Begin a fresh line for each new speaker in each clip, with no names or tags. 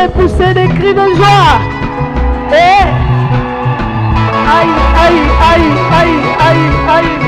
pousser des cris de joie. Et aïe, aïe, aïe, aïe, aïe, aïe.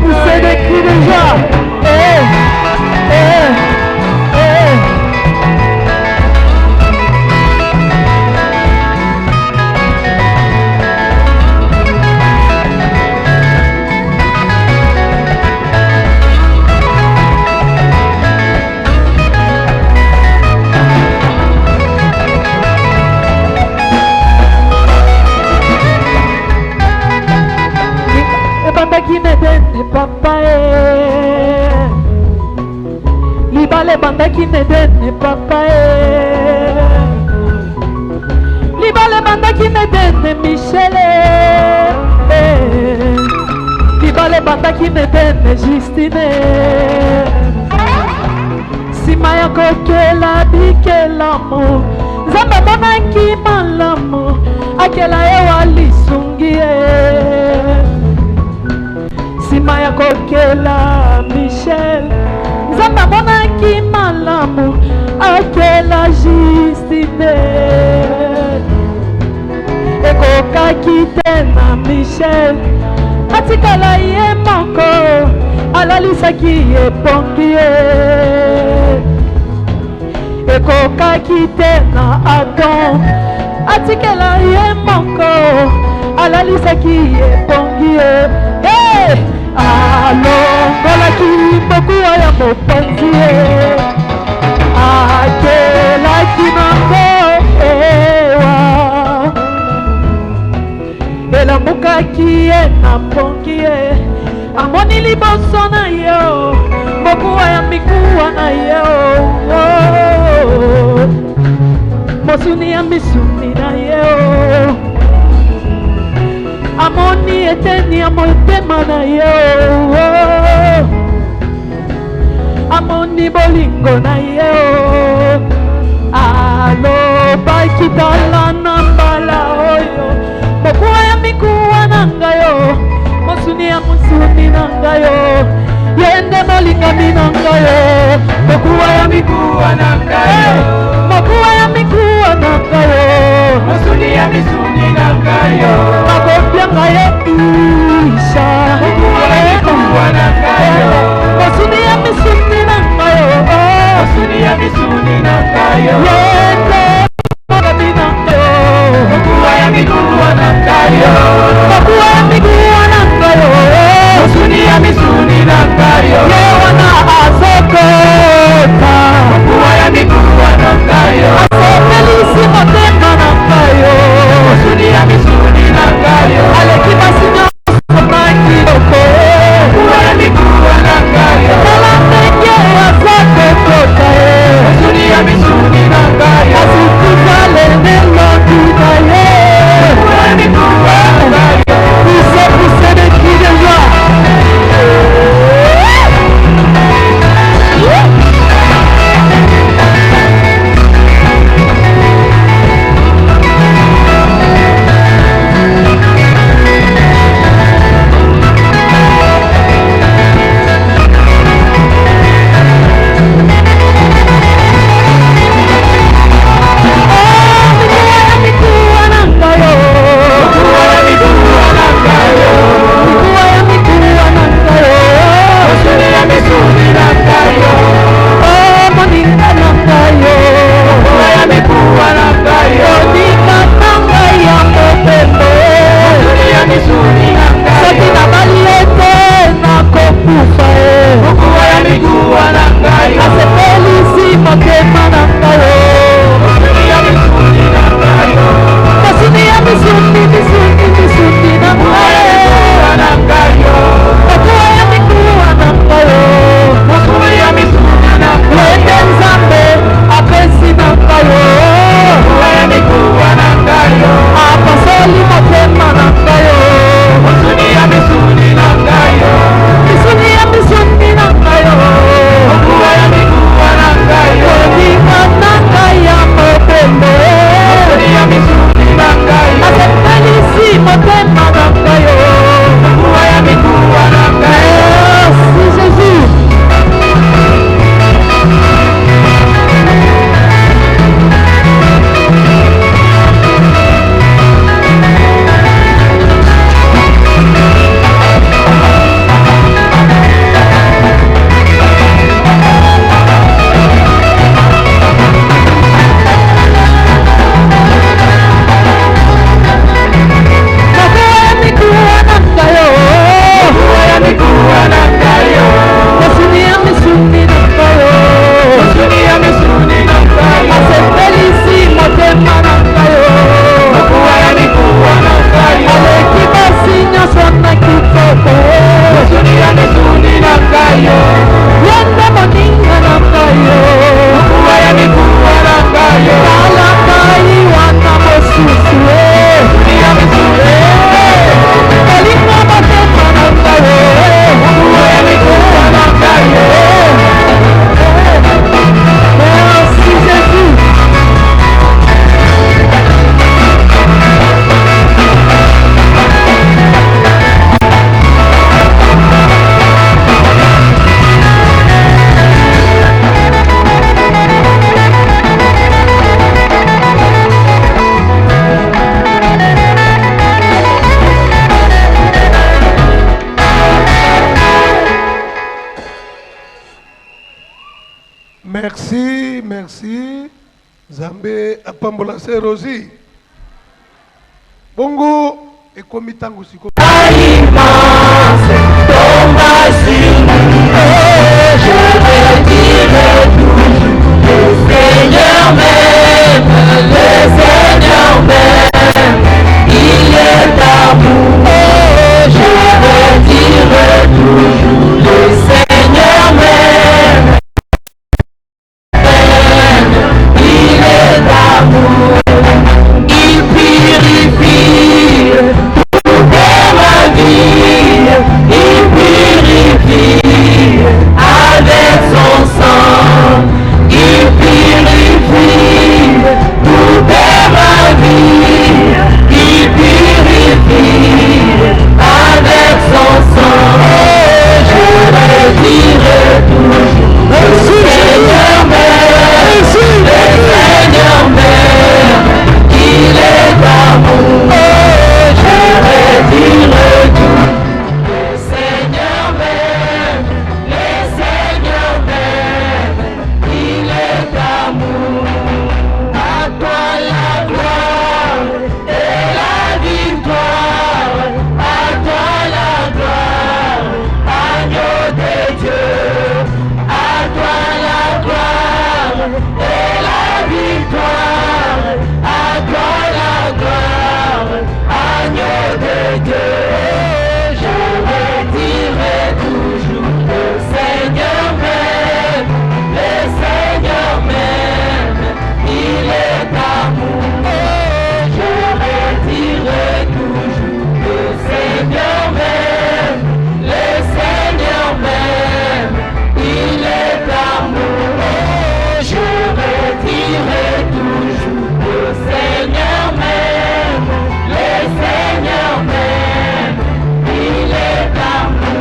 Pousser des cris de joie. Papa libale bandaki nedene papa libale bandaki nedene Michel libale bandaki nedene Justine sima ya kokela bikelamu Nzambe monaki malamu akela ewa lisungi sima ya kokela Michel Nzambe monaki malamu akela Justine ekokaki te na Michel atikala ye moko alalisaki epongi ye ekokaki te na Adam atikela ye moko alalisaki epongi ye alongolaki bokuwa ya mopanzi ye akelaki nango ewa elamukaki ye na mpongi ye amoni liboso na ye bokuwa ya mikuwa na ye mosuni ya misuni na ye amoni eteni ya motema na ye amoni bolingo na ye alobaki tala na mbala oyo bokuwa ya mikuwa na ngayo mosuni ya musuni na ngayo yende molingami na ngayo bokuwa ya mikuwa na ngayo bokuwa ya mikuwa na ngayo mosuni ya misuni na ngayo bakopya ngayo isha bokuwa ya mikuwa na ngayo mosuni ya misuni na ngayo mosuni ya misuni na ngayo yende molingami na ngayo bokuwa ya mikuwa na ngayo bokuwa ya mikuwa na ngayo mosuni ya misuni na ngayo yewana azokota bokuwa ya mikuwa na ngayo asokelisi motema na ngayo mosuni ya misuni na ngayo aleki basi nyonso makiloko bokuwa ya mikuwa na ngayo tala ndenge azokokota mosuni ya misuni na ngayo
Merci. Zambé apambola serosi. Bongo et komitango siko.
Immense, tomba sur nous. Je te dirai toujours, le Seigneur m'aime, le Seigneur m'aime, il est d'amour. Je te dirai toujours, le Seigneur m'aime, il est d'amour. Il purifie toute ma vie, il purifie avec son sang, il purifie toute ma vie, il purifie avec son sang. Je le dirai toujours, le Seigneur m'aime, le Seigneur m'aime, il est d'amour. Je le dirai tout. Le Seigneur m'aime, le Seigneur m'aime, il est d'amour. À toi la gloire et la victoire, à toi la gloire, agneau de Dieu. À toi la gloire et la victoire, à toi la gloire, agneau de Dieu. Je le dirai toujours, le Seigneur m'aime, le Seigneur m'aime, il est d'amour. Je le dirai toujours, le Seigneur m'aime, le Seigneur m'aime, il est d'amour. Je le dirai toujours, le Seigneur m'aime, le Seigneur m'aime, il est d'amour.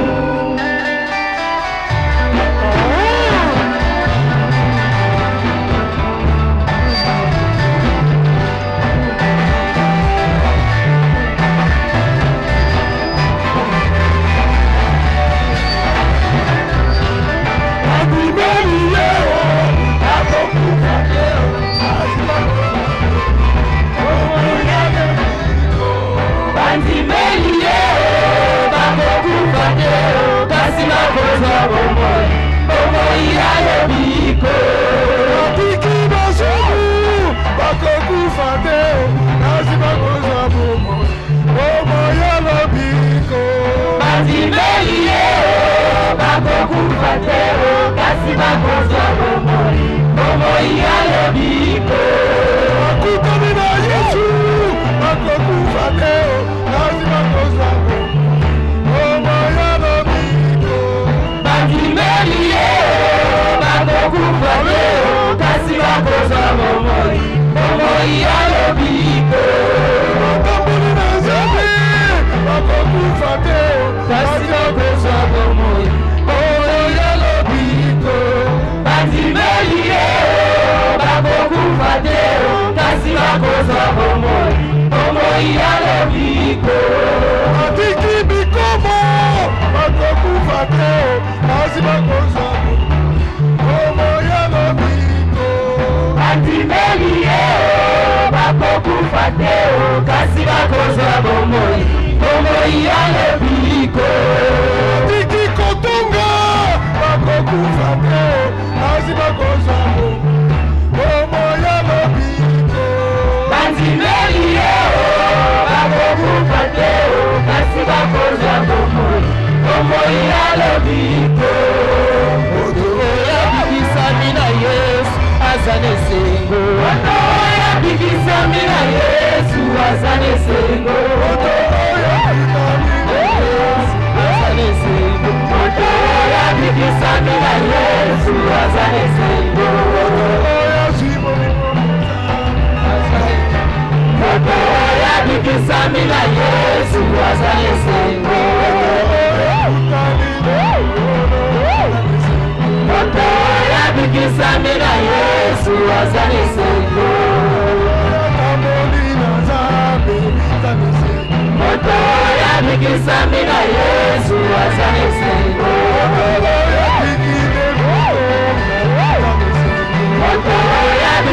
Yesu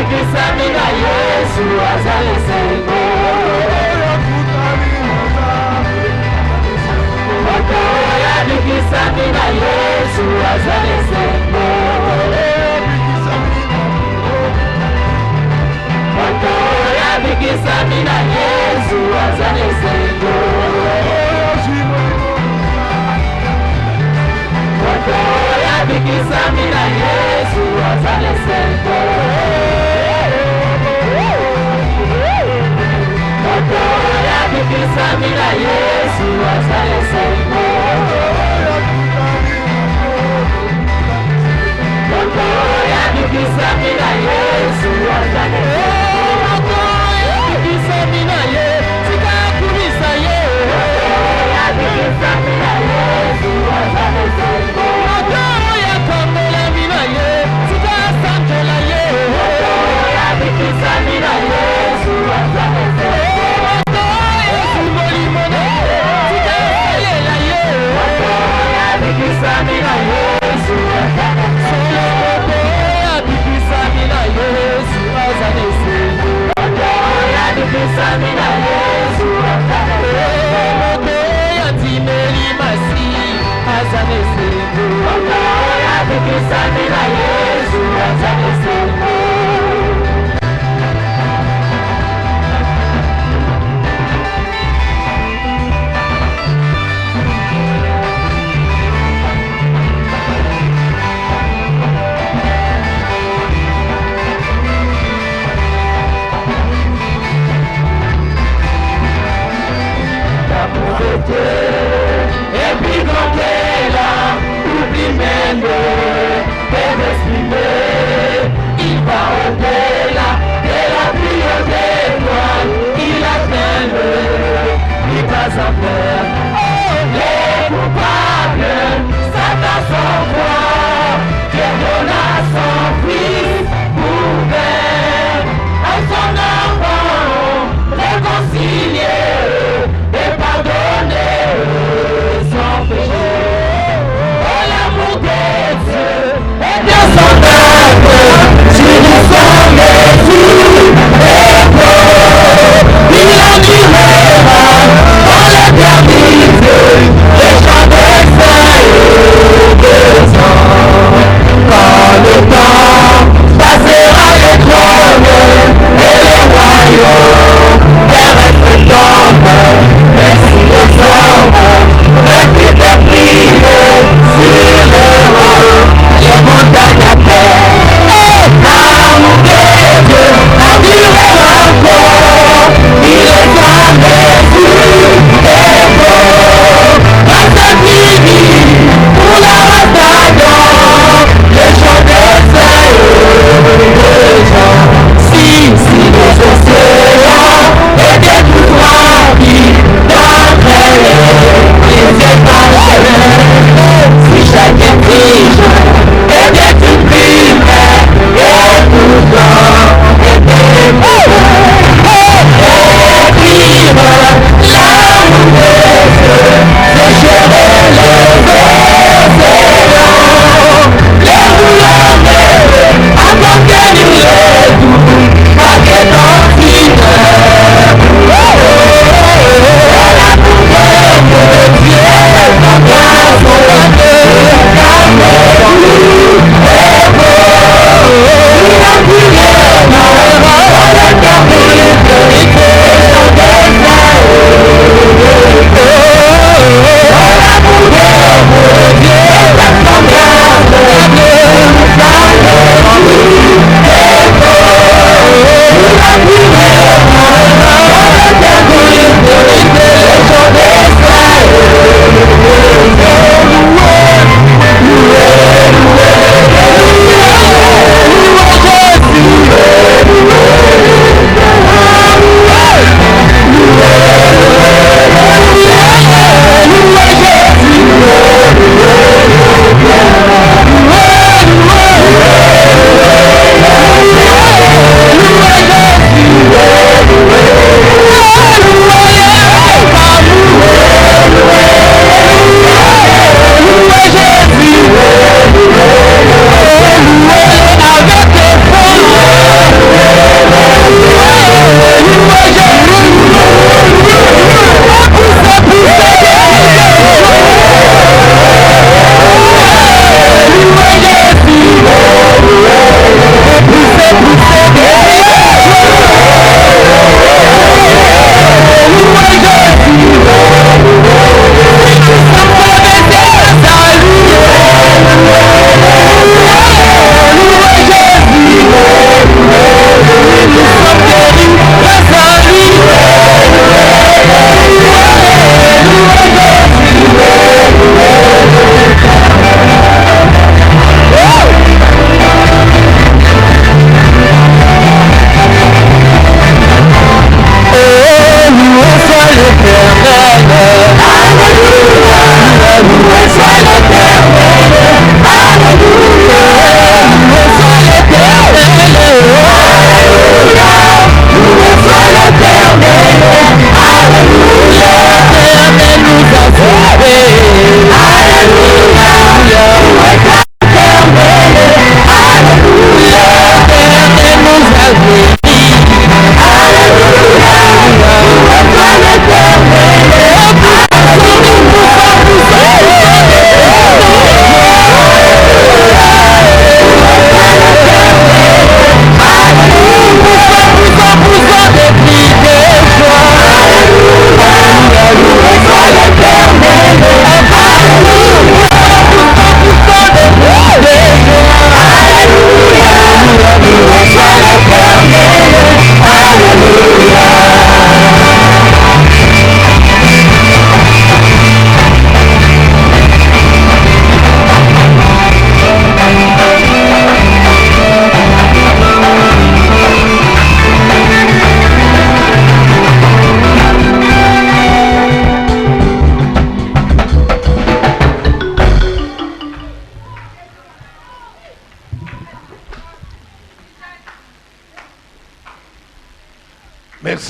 Bikisami na Yesu azali sengo. Otoya bikisami na Yesu azali sengo. Otoya bikisami na Yesu azali sengo. Otoya bikisami na Yesu azali sengo. Otoya bikisami na Yesu azali sengo. Otoya bikisami na Yesu azali sengo. Otoya bikisami na Yesu kakurisa ye. Otoya bikisami na Yesu azali sengo. Otoya kongola mina ye, sikasantola ye. Otoya bikisami na Yesu azali sengo. Otoya simboli mona ye, sikasalela ye. Otoya bikisami na Yesu azali sengo. Otoya bikisami na Yesu azali sengo. Otoya bikisami na Yesu azali sengo. Otoya timeli masi azali sengo. Otoya bikisami na Yesu azali sengo. Et puis quand t'es là, oublie même de m'exprimer. Il va au-delà de la pluie d'étoiles. Il atteint il va s'en faire. Oh, les coupables, Satan sans foi, Dieu donna son fils pour faire à son enfant réconcilier et pardonner sans péché. Oh, l'amour de Dieu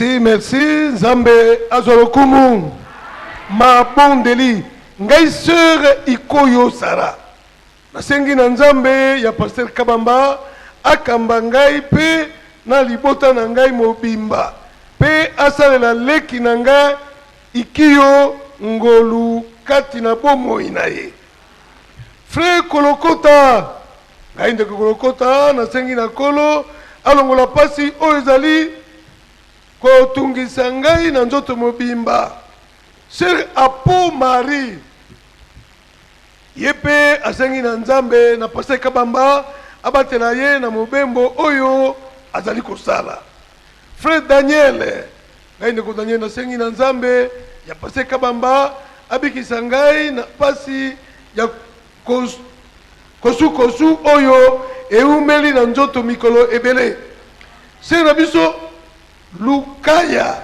merci. Zambe azolokumu. Ma bondeli. Ngai sœur ikoyo Sara. Nasengi na Nzambe ya pasteur Kabamba akamba ngai pe na libota na ngai mobimba. Pe asalela leki na ngai ikiyo ngolu kati na bomoi na ye. Frère Kolokota. Ngai ndeko Kolokota nasengi na kolo alongola pasi oyo ezali kotungisa ngai na nzoto mobimba. Sœur Apo Marie yepe asengi na Nzambe na pasteur Kabamba abatela ye na mobembo oyo azali kosala. Frère Daniel ngai ndeko Daniel nasengi na Nzambe ya pasteur Kabamba abikisa ngai na pasi ya kosu oyo eumeli na nzoto mikolo ebele. Sœur na biso Lukaya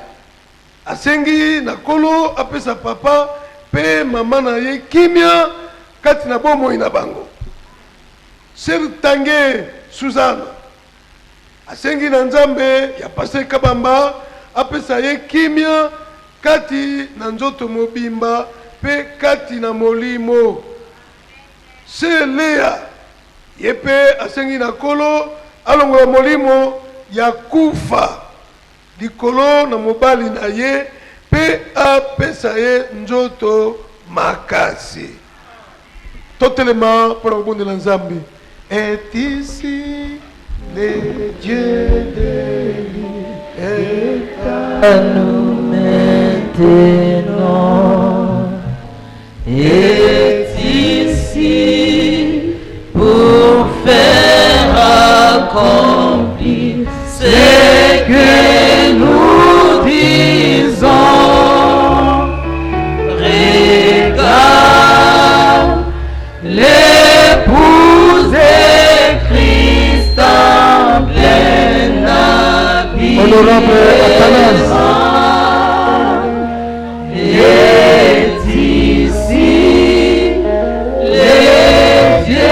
asengi na kolo apesa papa pe mama na ye kimia kati na bomoi na bango. Sœur Tange Suzanne asengi na Nzambe ya pasteur Kabamba apesa ye kimia kati na nzoto mobimba pe kati na molimo. Sœur Lea yepe asengi na kolo alongola molimo ya kufa likolo na mobali na ye pe apesa ye nzoto makasi. Totelema pour le Nzambe. Est ici le Dieu de l'île
à nous maintenant. Est ici pour faire accomplir ce que nous disons. Regarde, l'épouse est Christ en pleine habit.
Honorable Athanase.
Est ici les dieux.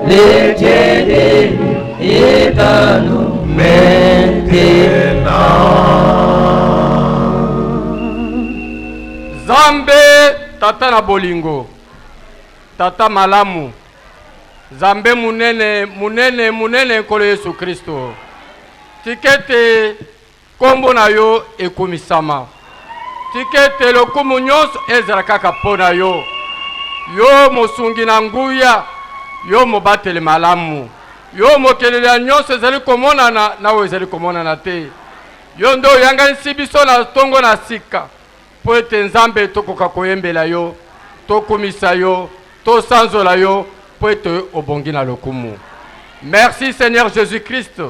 Les dieux et à nous maintenant.
Zambe tata na bolingo, tata malamu, Zambe munene kolo Yesu Kristo. Tikete kombo na yo ekumisama. Tikete lokumu nyonso ezala kaka pona yo. Yo mosungi na nguya. Yo mobatele malamu, yo mokelele nyonso ezali komonana nawe ezali komonana te. Yo ndo yanga nsibiso na tongo na sika po ete Nzambe tokoka koyembela yo, tokumisa yo, tosanzola yo po ete obongi na lokumu. Merci Seigneur Jésus-Christ,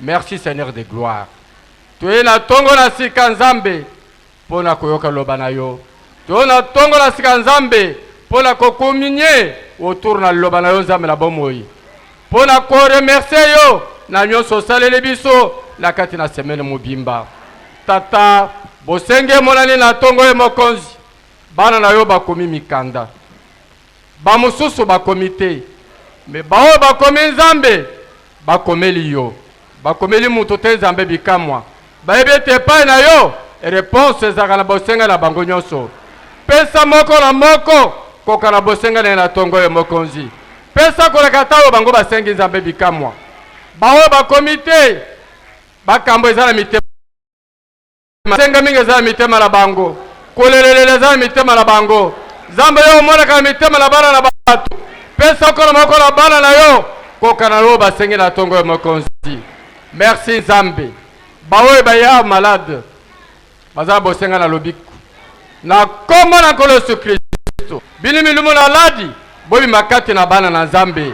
merci Seigneur de gloire. Toye na tongo na sika Nzambe po na koyoka loba na yo. Toye na tongo na sika Nzambe po na kokominye autour na loba na yo Nzambe na bomoi. Po na ko remercier yo na nyonso salele biso la kati na semaine mobimba. Tata bosenge monani na tongo e mokonzi. Bana na yo bakomi mikanda. Ba mususu bakomi te. Me bao bakomi Nzambe bakomeli yo. Bakomeli mutu te Nzambe bikamwa. Baebe te pa na yo réponse ezaka na bosenga na bango nyonso. Pesa moko na moko kokana bosenga na tongo ya mokonzi. Pesa koleka tawo bango basengi Nzambe bikamwa. Bawo ba komite bakambo ezala mitema. Masenga mingi ezala mitema na bango. Kolelele ezala mitema na bango. Nzambe yo mona ka mitema na bana na batu. Pesa kola moko na bana na yo kokana ro basengi na tongo ya mokonzi. Merci Nzambe. Bawo ba ya malade. Bazala bosenga na lobiku. Na kombo na kolo Yesu Kristo. Bini milumu na ladi bobi makati na bana na Nzambe.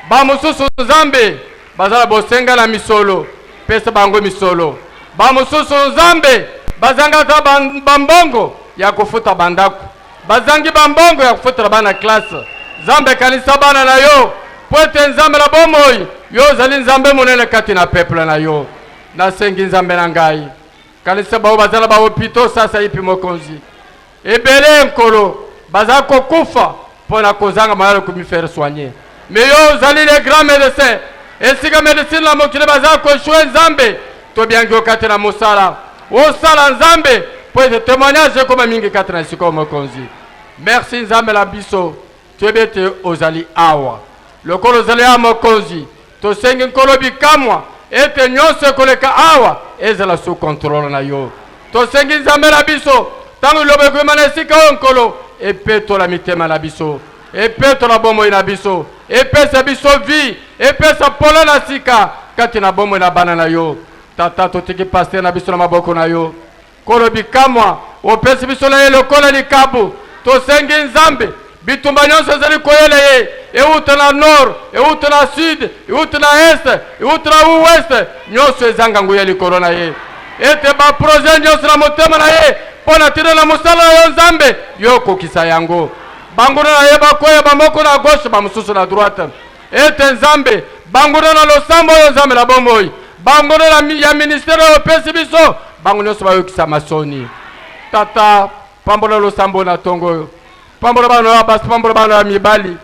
Ba mususu Nzambe bazala bosenga na misolo pesa bango misolo. Ba mususu Nzambe bazanga ta bambongo ya kufuta bandaku. Bazangi bambongo ya kufuta bana klase. Nzambe kanisa bana na yo poete Nzambe la bomoi yo zali Nzambe monene kati na peuple na yo. nasengi nzambe na ngai kanisa bao bazala bahopito sasa ipi mokonzi ebele nkolo baza kokufa mpona kozanga mayala komifere soigner mais yo ozali le grand médecin esika médecine na mokili baza koshue nzambe tobiangi yo kati na mosala osala nzambe po ete témoignage ekoma mingi kati na esika mokonzi merci nzambe na biso toyebi ete ozali awa lokolo ozali awa mokonzi tosengi nkolo bikamwa ete nyonso ekoleka awa ezala sous contrôle na yo tosengi nzambe na biso ntango liloba ekwema na esika oyo nkolo epetola mitema na biso epetola bomoi na biso epesa biso vi epesa polo na sika kati na bomoi na bana na yo tata totiki paster na biso na maboko na yo nkolo bikamwa opesi biso na ye lokola likabu tosengi nzambe bitumba nyonso ezali koyela ye euta na nord euta na sud euta na est euta na ouest nyonso ezanga nguya likolo na ye ete baprojet nyonso na motema na ye mpo na tino na mosala yo nzambe yo okokisa yango banguna na ye bakoya bamoko na gauche bamosusu na droite ete nzambe banguna na losambo oyo nzambe na bomoi banguna ya ministere oyo opesi biso bango nyonso bayokisa masoni tata pambola losambo na tongo oyo pambola bana ya basi pambola bana ya mibali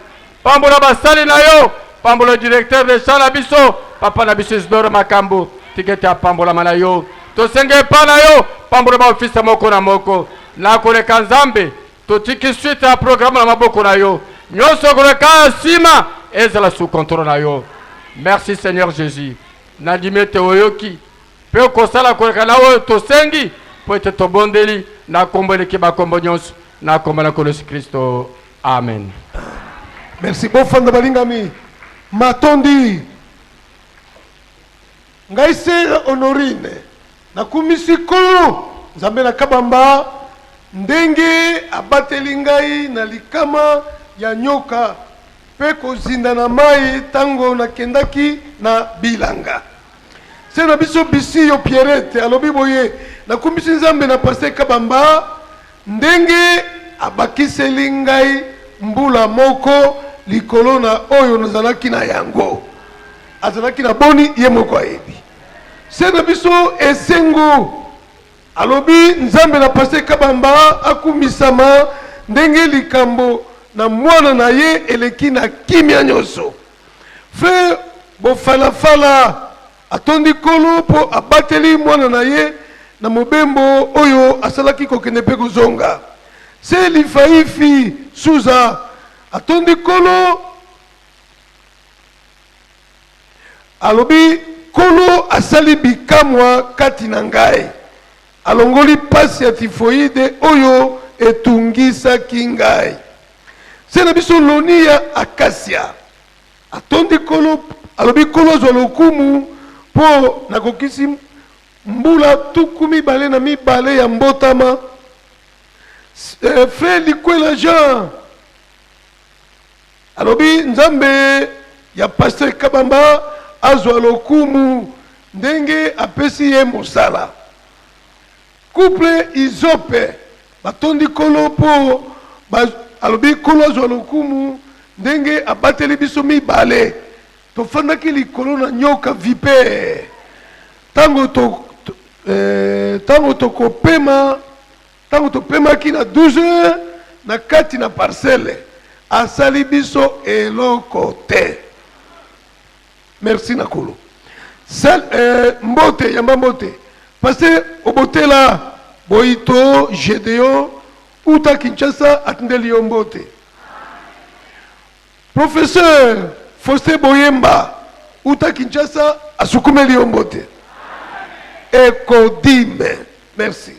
pambola basali na yo pambola directeur de champ na biso papa na biso Isidore Makambo tikete pambola mana yo tosenge pa na yo pambola ba office moko na moko na koleka nzambe totiki suite ya programme na maboko na yo nyonso koleka sima ezala sous contrôle na yo merci Seigneur Jésus na dimete oyoki pe kosala koleka na oyo tosengi po ete tobondeli na kombo eleki bakombo nyonso na kombo na Yesu Kristo amen.
Merci bofanda balingami matondi ngai se honorine nakumisi kolo nzambe na kabamba ndenge abateli ngai na likama ya nyoka pe kozinda na mai tango nakendaki na bilanga se na biso bisi yo Pierrette alobi boye nakumisi nzambe na paster kabamba ndenge abakiseli ngai mbula moko likolo na oyo nazalaki na yango azalaki na boni ye moko ayebi se na biso esengo alobi nzambe na paster kabamba akumisama ndenge likambo na mwana na ye eleki na kimia nyonso frère bofalafala atondi kolo po abateli mwana na ye na mobembo oyo asalaki kokende pe kozonga se lifaifi suza atondi kolo alobi kolo asali bikamwa kati na ngai alongoli pasi ya tifoide oyo etungisaki ngai se na biso loni ya akasia atondi kolo alobi kolo azwa lokumu po nakokisi mbula tuku mibale na mibale ya mbotama frère Likwela Jean alobi nzambe ya paster kabamba azwa lokumu ndenge apesi ye mosala couple izope batondi kolo po alobi kolo azwa lokumu ndenge abateli biso mibale tofandaki likolo na nyoka vipe tango topemaki na 12 heures na kati na parcelle asali biso eloko te merci na kolo mbote yamba mbote parce obotela boito Gédéon uta Kinshasa atindeli yo mbote professeur Faustin Boyemba uta Kinshasa asukumeli yo mbote Ekodime merci.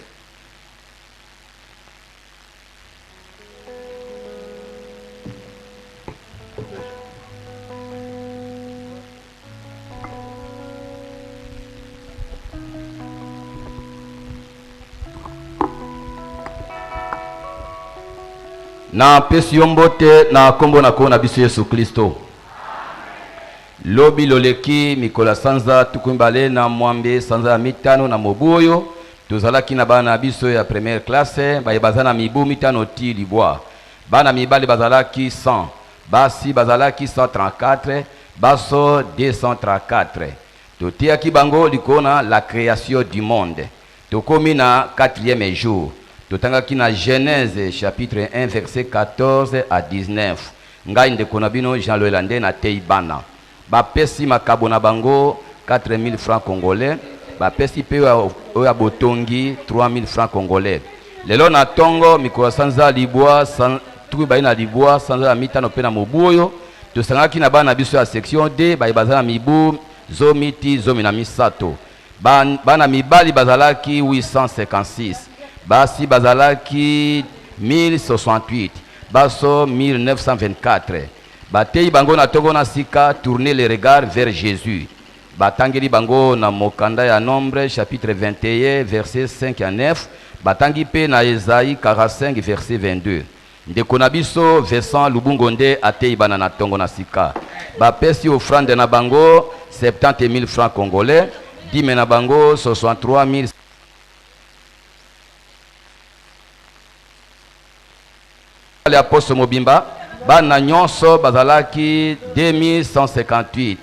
Na pesi yo mbote na kombo na ko na biso Yesu Kristo. Lobi loleki mikola sanza tukumbale na mwambe sanza ya mitano na moboyo tozalaki na bana biso ya première classe baye bazana mibu mitano ti libwa bana mibali bazalaki 100 basi bazalaki 134 baso 234 totiaki bango likona la création du monde. Tokomi na 4e jour. Totangaki na Genèse chapitre 1 verset 14 à 19. Ngai ndeko na bino Jean Loelande na teibana. Bapesi makabo na bango 4000 francs congolais. Bapesi pe oya botongi 3000 francs congolais. Lelo na tongo mikolo sanza libwa tuku bayi na libwa sanza mitano pe na mobuyo. Tosangaki na bana biso ya section D bayi bazana mibu zomiti zomi na misato. Bana mibali bazalaki 856. Basi bazalaki 1068. Baso 1924. Batei bango na tongo na sika tourner les regards vers Jésus. Batangeli bango na mokanda ya Nombre chapitre 21 verset 5 à 9. Batangi pe na Esaïe 45 verset 22. Ndeko na biso Vincent Lubungonde atei bana na tongo na sika. Bapesi offrande na bango 70 000 francs congolais. Dime na bango 63 000. L'apôtre Mobimba bana nyonso bazalaki 2158.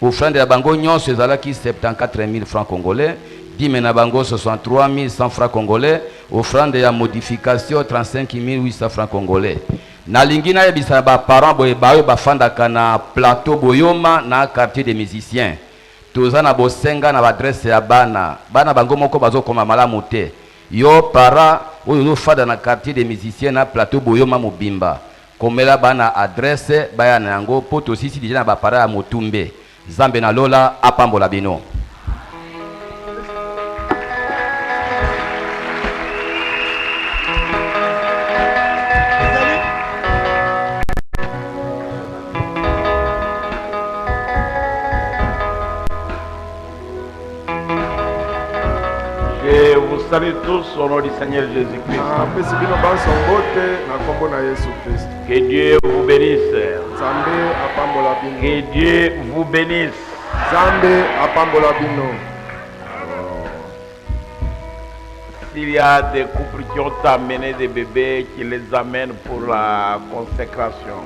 Offrande na bango nyonso ezalaki 74 000 francs congolais. Dime na bango 63 100 francs congolais. Offrande ya modification 35 800 francs congolais. Na lingina yebisa ba parents boye bayo bafandaka na plateau Boyoma na quartier des musiciens. Toza na bosenga na adresse ya bana bango moko bazokoma malamu te. Yo para oyo fada na quartier des musiciens na plateau Boyoma Mobimba. Komela bana adresse baya na yango poto sisi déjà na ba para ya Motumbe. Zambe na lola apambola bino.
Je vous salue tous au nom du Seigneur Jésus-Christ. Que Dieu vous bénisse. Que Dieu vous bénisse. S'il y a des couples qui ont amené des bébés, qui les amènent pour la consécration.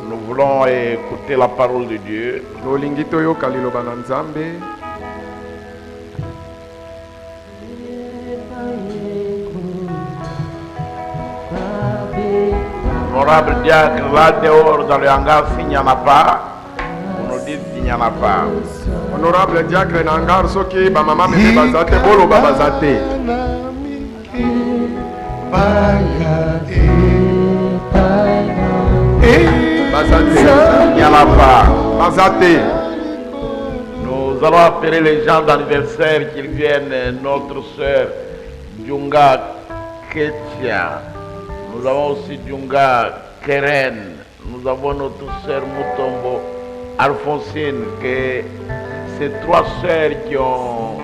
Nous voulons écouter la parole de Dieu. Honorable diacre, là dehors dans le hangar, s'il n'y en a pas, vous nous dites s'il n'y en a pas.
Honorable diacre, na hangar, soki ba maman bébé bazate, bolo ba bazate.
Il n'y en a pas.
Bazate.
Nous allons appeler les gens d'anniversaire qu'ils viennent. Notre soeur Djunga Ketia. Nous avons aussi Djunga Keren. Nous avons notre soeur Mutombo Alphonsine. Que ces trois soeurs qui ont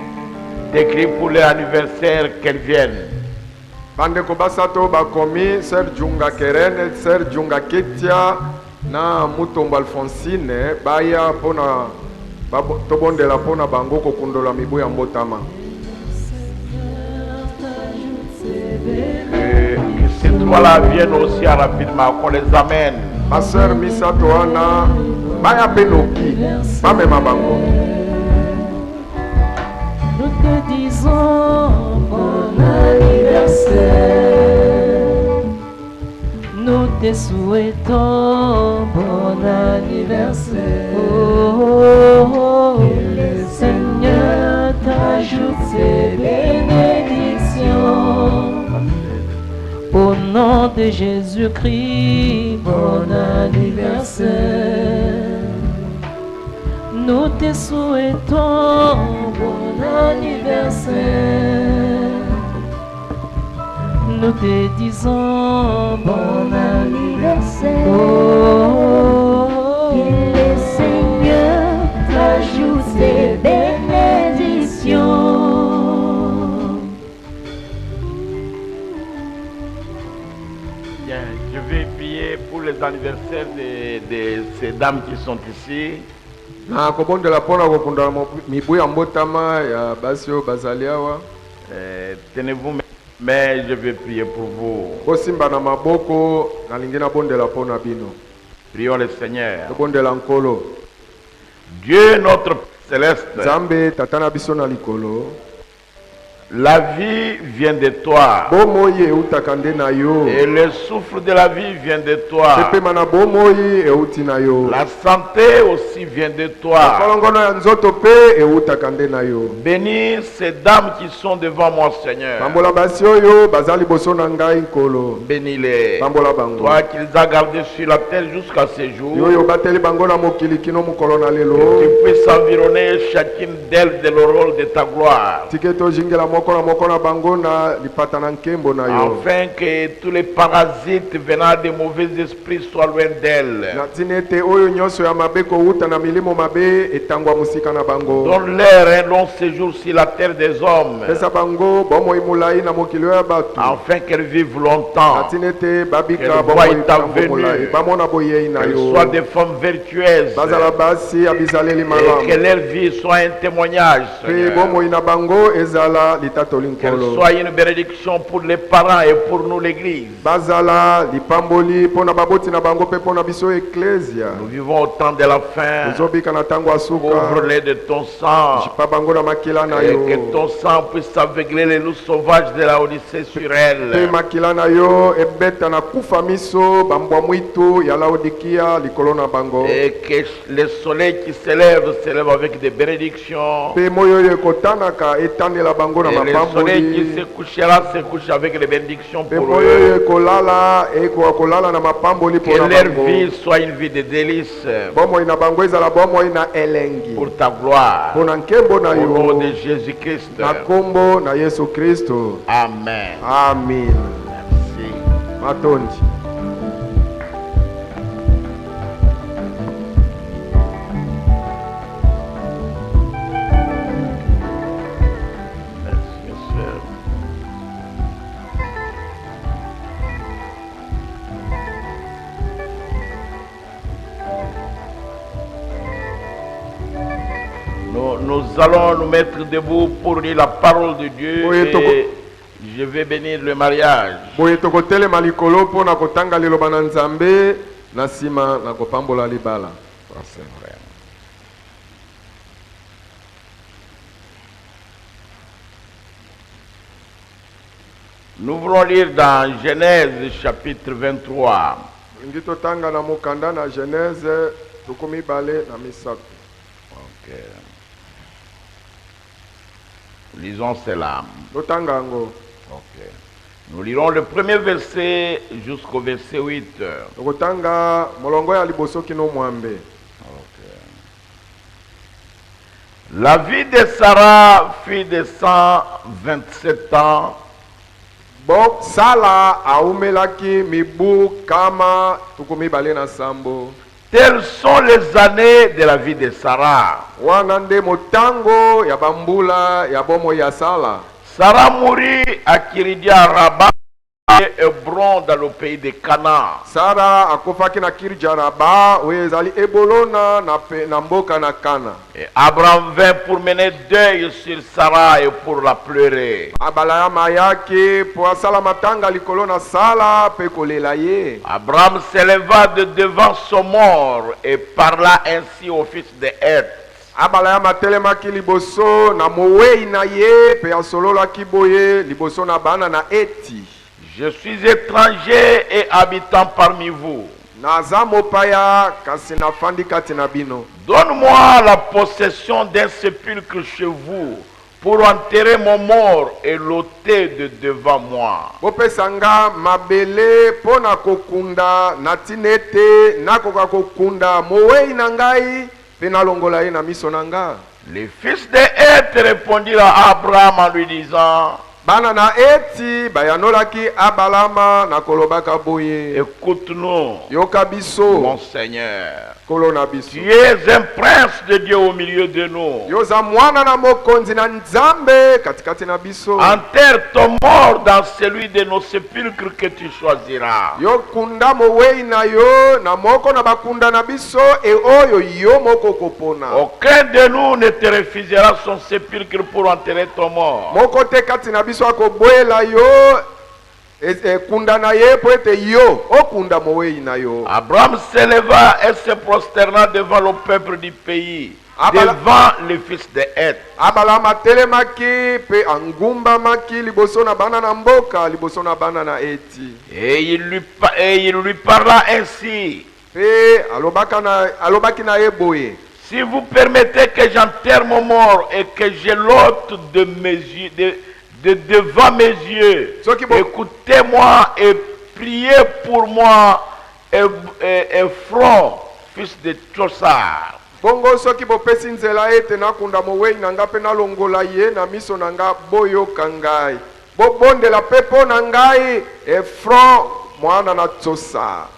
décrit pour leur anniversaire qu'elles viennent.
Bandeko basato bakomi Sœur Djunga Keren, Sœur Djunga Ketia na Mutombo Alphonsine baya pona tobondela pona bango kokundola mibu ya mbotama.
Que ces trois-là viennent aussi rapidement, qu'on les amène.
Ma sœur Misato Ana baya penoki bamema bango.
Nous te disons bon anniversaire. Nous te souhaitons bon anniversaire. Oh, que le Seigneur t'ajoute ses bénédictions. Au nom de Jésus-Christ, bon anniversaire. Nous te souhaitons bon anniversaire. Nous te disons bon anniversaire. Oh,
que le Seigneur t'ajoute ses bénédictions.
Bien, je vais prier pour les anniversaires de ces dames qui sont ici.
Na kobondela pona kokundala mibu ya mbotama ya basio bazaliawa.
Tenez-vous Mais je vais prier pour vous.
bosimba na maboko nalingi nabondela mpo na bino.
Prions le Seigneur.
Tobondela nkolo.
Dieu notre céleste,
Nzambe tata na biso na likolo.
la vie vient de toi.
Bomoi eutaka nde na yo.
Et le souffle de la vie vient de toi.
Pepema na bomoi euti na yo.
La santé aussi vient de toi.
Kolongono ya nzoto pe eutaka nde na yo.
Bénis ces dames qui sont devant moi, Seigneur.
Bambola basi oyo baza liboso na ngai nkolo.
Bénis-les.
Bambola bango.
Toi qui les as gardés sur la terre jusqu'à ce jour.
Yo bateli bango na mokili kino mokolo na
Que
lelo.
tu puisses environner chacune d'elles de l'aurore de ta gloire.
Tiketo jingela moko na moko na bango na lipata na nkembo na yo.
Afin que tous les parasites venant des mauvais esprits soient loin d'elles.
Na tinete oyo nyonso ya mabe kouta na milimo mabe etangwa musika na bango.
Donne-leur un long séjour sur la terre des hommes.
Pesa bango bomoi mulai na mokili ya batu.
Afin qu'elles vivent
Na
longtemps.
tinete babika
Qu'elle
bomoi
voie ta
tango mulai.
venue.
Bamona boyei na
Qu'elles
yo.
soient des femmes vertueuses.
Bazala basi abizaleli
Et que
malamu.
leur vie soit un témoignage.
Pe
Seigneur.
bomoi na bango ezala litatoli
Qu'elle
nkolo.
soit une bénédiction pour les parents et pour nous l'église.
Bazala lipamboli pona baboti na bango pe pona biso eklesia.
Nous vivons au temps de la fin.
Ozobika na tango asuka.
Couvre-les de ton sang.
Jipa bango na makila na
Et
yo.
que ton sang puisse aveugler les loups sauvages de la Odyssée sur
Pe
elles.
makila na yo ebeta na kufa miso bambwa mwitu ya Laodikia likolo na bango.
Et que le soleil qui s'élève avec des bénédictions.
Pe moyo oyo ekotanaka etandela bango na
Et le soleil qui
mapamboli.
se couche avec les bénédictions
Pe
pour
moyo oyo
eux.
ekolala kolala na mapamboli
Que
pona
leur
bango.
vie soit une vie de délices
Bomoi na bango ezala bomoi na elengi.
pour ta gloire.
Pona nkembo na
Au nom
yo.
de Jésus-Christ.
Na kombo na Yesu Kristo.
Amen.
Amen.
Merci.
Matondi.
Merci, monsieur. Nous allons nous mettre debout pour lire la parole de Dieu.
Oui,
Et je vais bénir le mariage.
Boye tokotelema likolo mpo na kotanga liloba na Nzambe na nsima na kopambola libala.
Ça, c'est vrai. Nous voulons lire dans Genèse chapitre 23.
Lingi totanga na mokanda na Genèse tukumi bale na misato.
Ok. Lisons cela.
Totanga yango.
Ok. Nous lirons le premier verset jusqu'au verset 8.
Tokotanga molongo ya liboso kino mwambe.
La vie de Sarah fut de 127 ans.
Bon, Sala aumelaki mibu kama tukumi bale na sambo.
Telles sont les années de la vie de Sarah.
Wana nde motango ya bambula ya bomo ya Sala.
Sarah mourut à Kiridia Rabat et Hébron dans le pays de Canaan.
Sara akofaki na Kirjaraba oyo ezali ebolona na mboka na Kana.
Et Abraham vint pour mener deuil sur Sarah et pour la pleurer.
Abala ya mayaki po asala matanga likolo na Sala pe kolela ye.
Abraham s'éleva de devant son mort et parla ainsi au fils de Heth.
Abala ya matelemaki liboso na mowei na ye pe asololaki boye liboso na bana na Eti.
Je suis étranger et habitant parmi vous.
Naza mopaya kasi nafandi kati na bino.
Donne-moi la possession d'un sépulcre chez vous pour enterrer mon mort et l'ôter de devant moi.
Bopesa nga mabele po na kokunda na tinete nakoka kokunda mowei na ngai pe nalongola ye na miso na nga.
Les fils de Heth répondirent à Abraham en lui disant,
Bana na Eti bayanolaki Abalama na kolobaka boye.
écoute-nous,
Yoka biso.
mon Seigneur.
Kolo na biso.
Tu es un prince de Dieu au milieu de nous.
Yoza mwana na mokonzi na nzambe katikati na biso.
Enterre ton mort dans celui de nos sépulcres que tu choisiras.
Yo kunda mowei na yo na moko na bakunda na biso e oyo yo moko kopona.
Aucun de nous ne te refusera son sépulcre pour enterrer ton mort.
Moko te kati na biso akoboyela yo kunda na ye po ete yo okunda mowei na yo.
Abraham s'éleva et se prosterna devant le peuple du pays, devant le fils de Heth.
Abraham atelemaki pe angumbamaki liboso na bana na mboka liboso na bana na Eti.
Et il lui parla ainsi.
Pe alobaki na ye boye.
Si vous permettez que j'enterre mon mort et que je l'ôte de mes yeux, devant mes yeux, écoutez-moi et priez pour moi, Ephron, fils de Tsossar.
Bongo soki bopesi nzela ete nakunda mowei na nga pe nalongola ye na miso na nga boyoka ngai. Bobondela pe mpo na ngai Ephron mwana na Tsossar.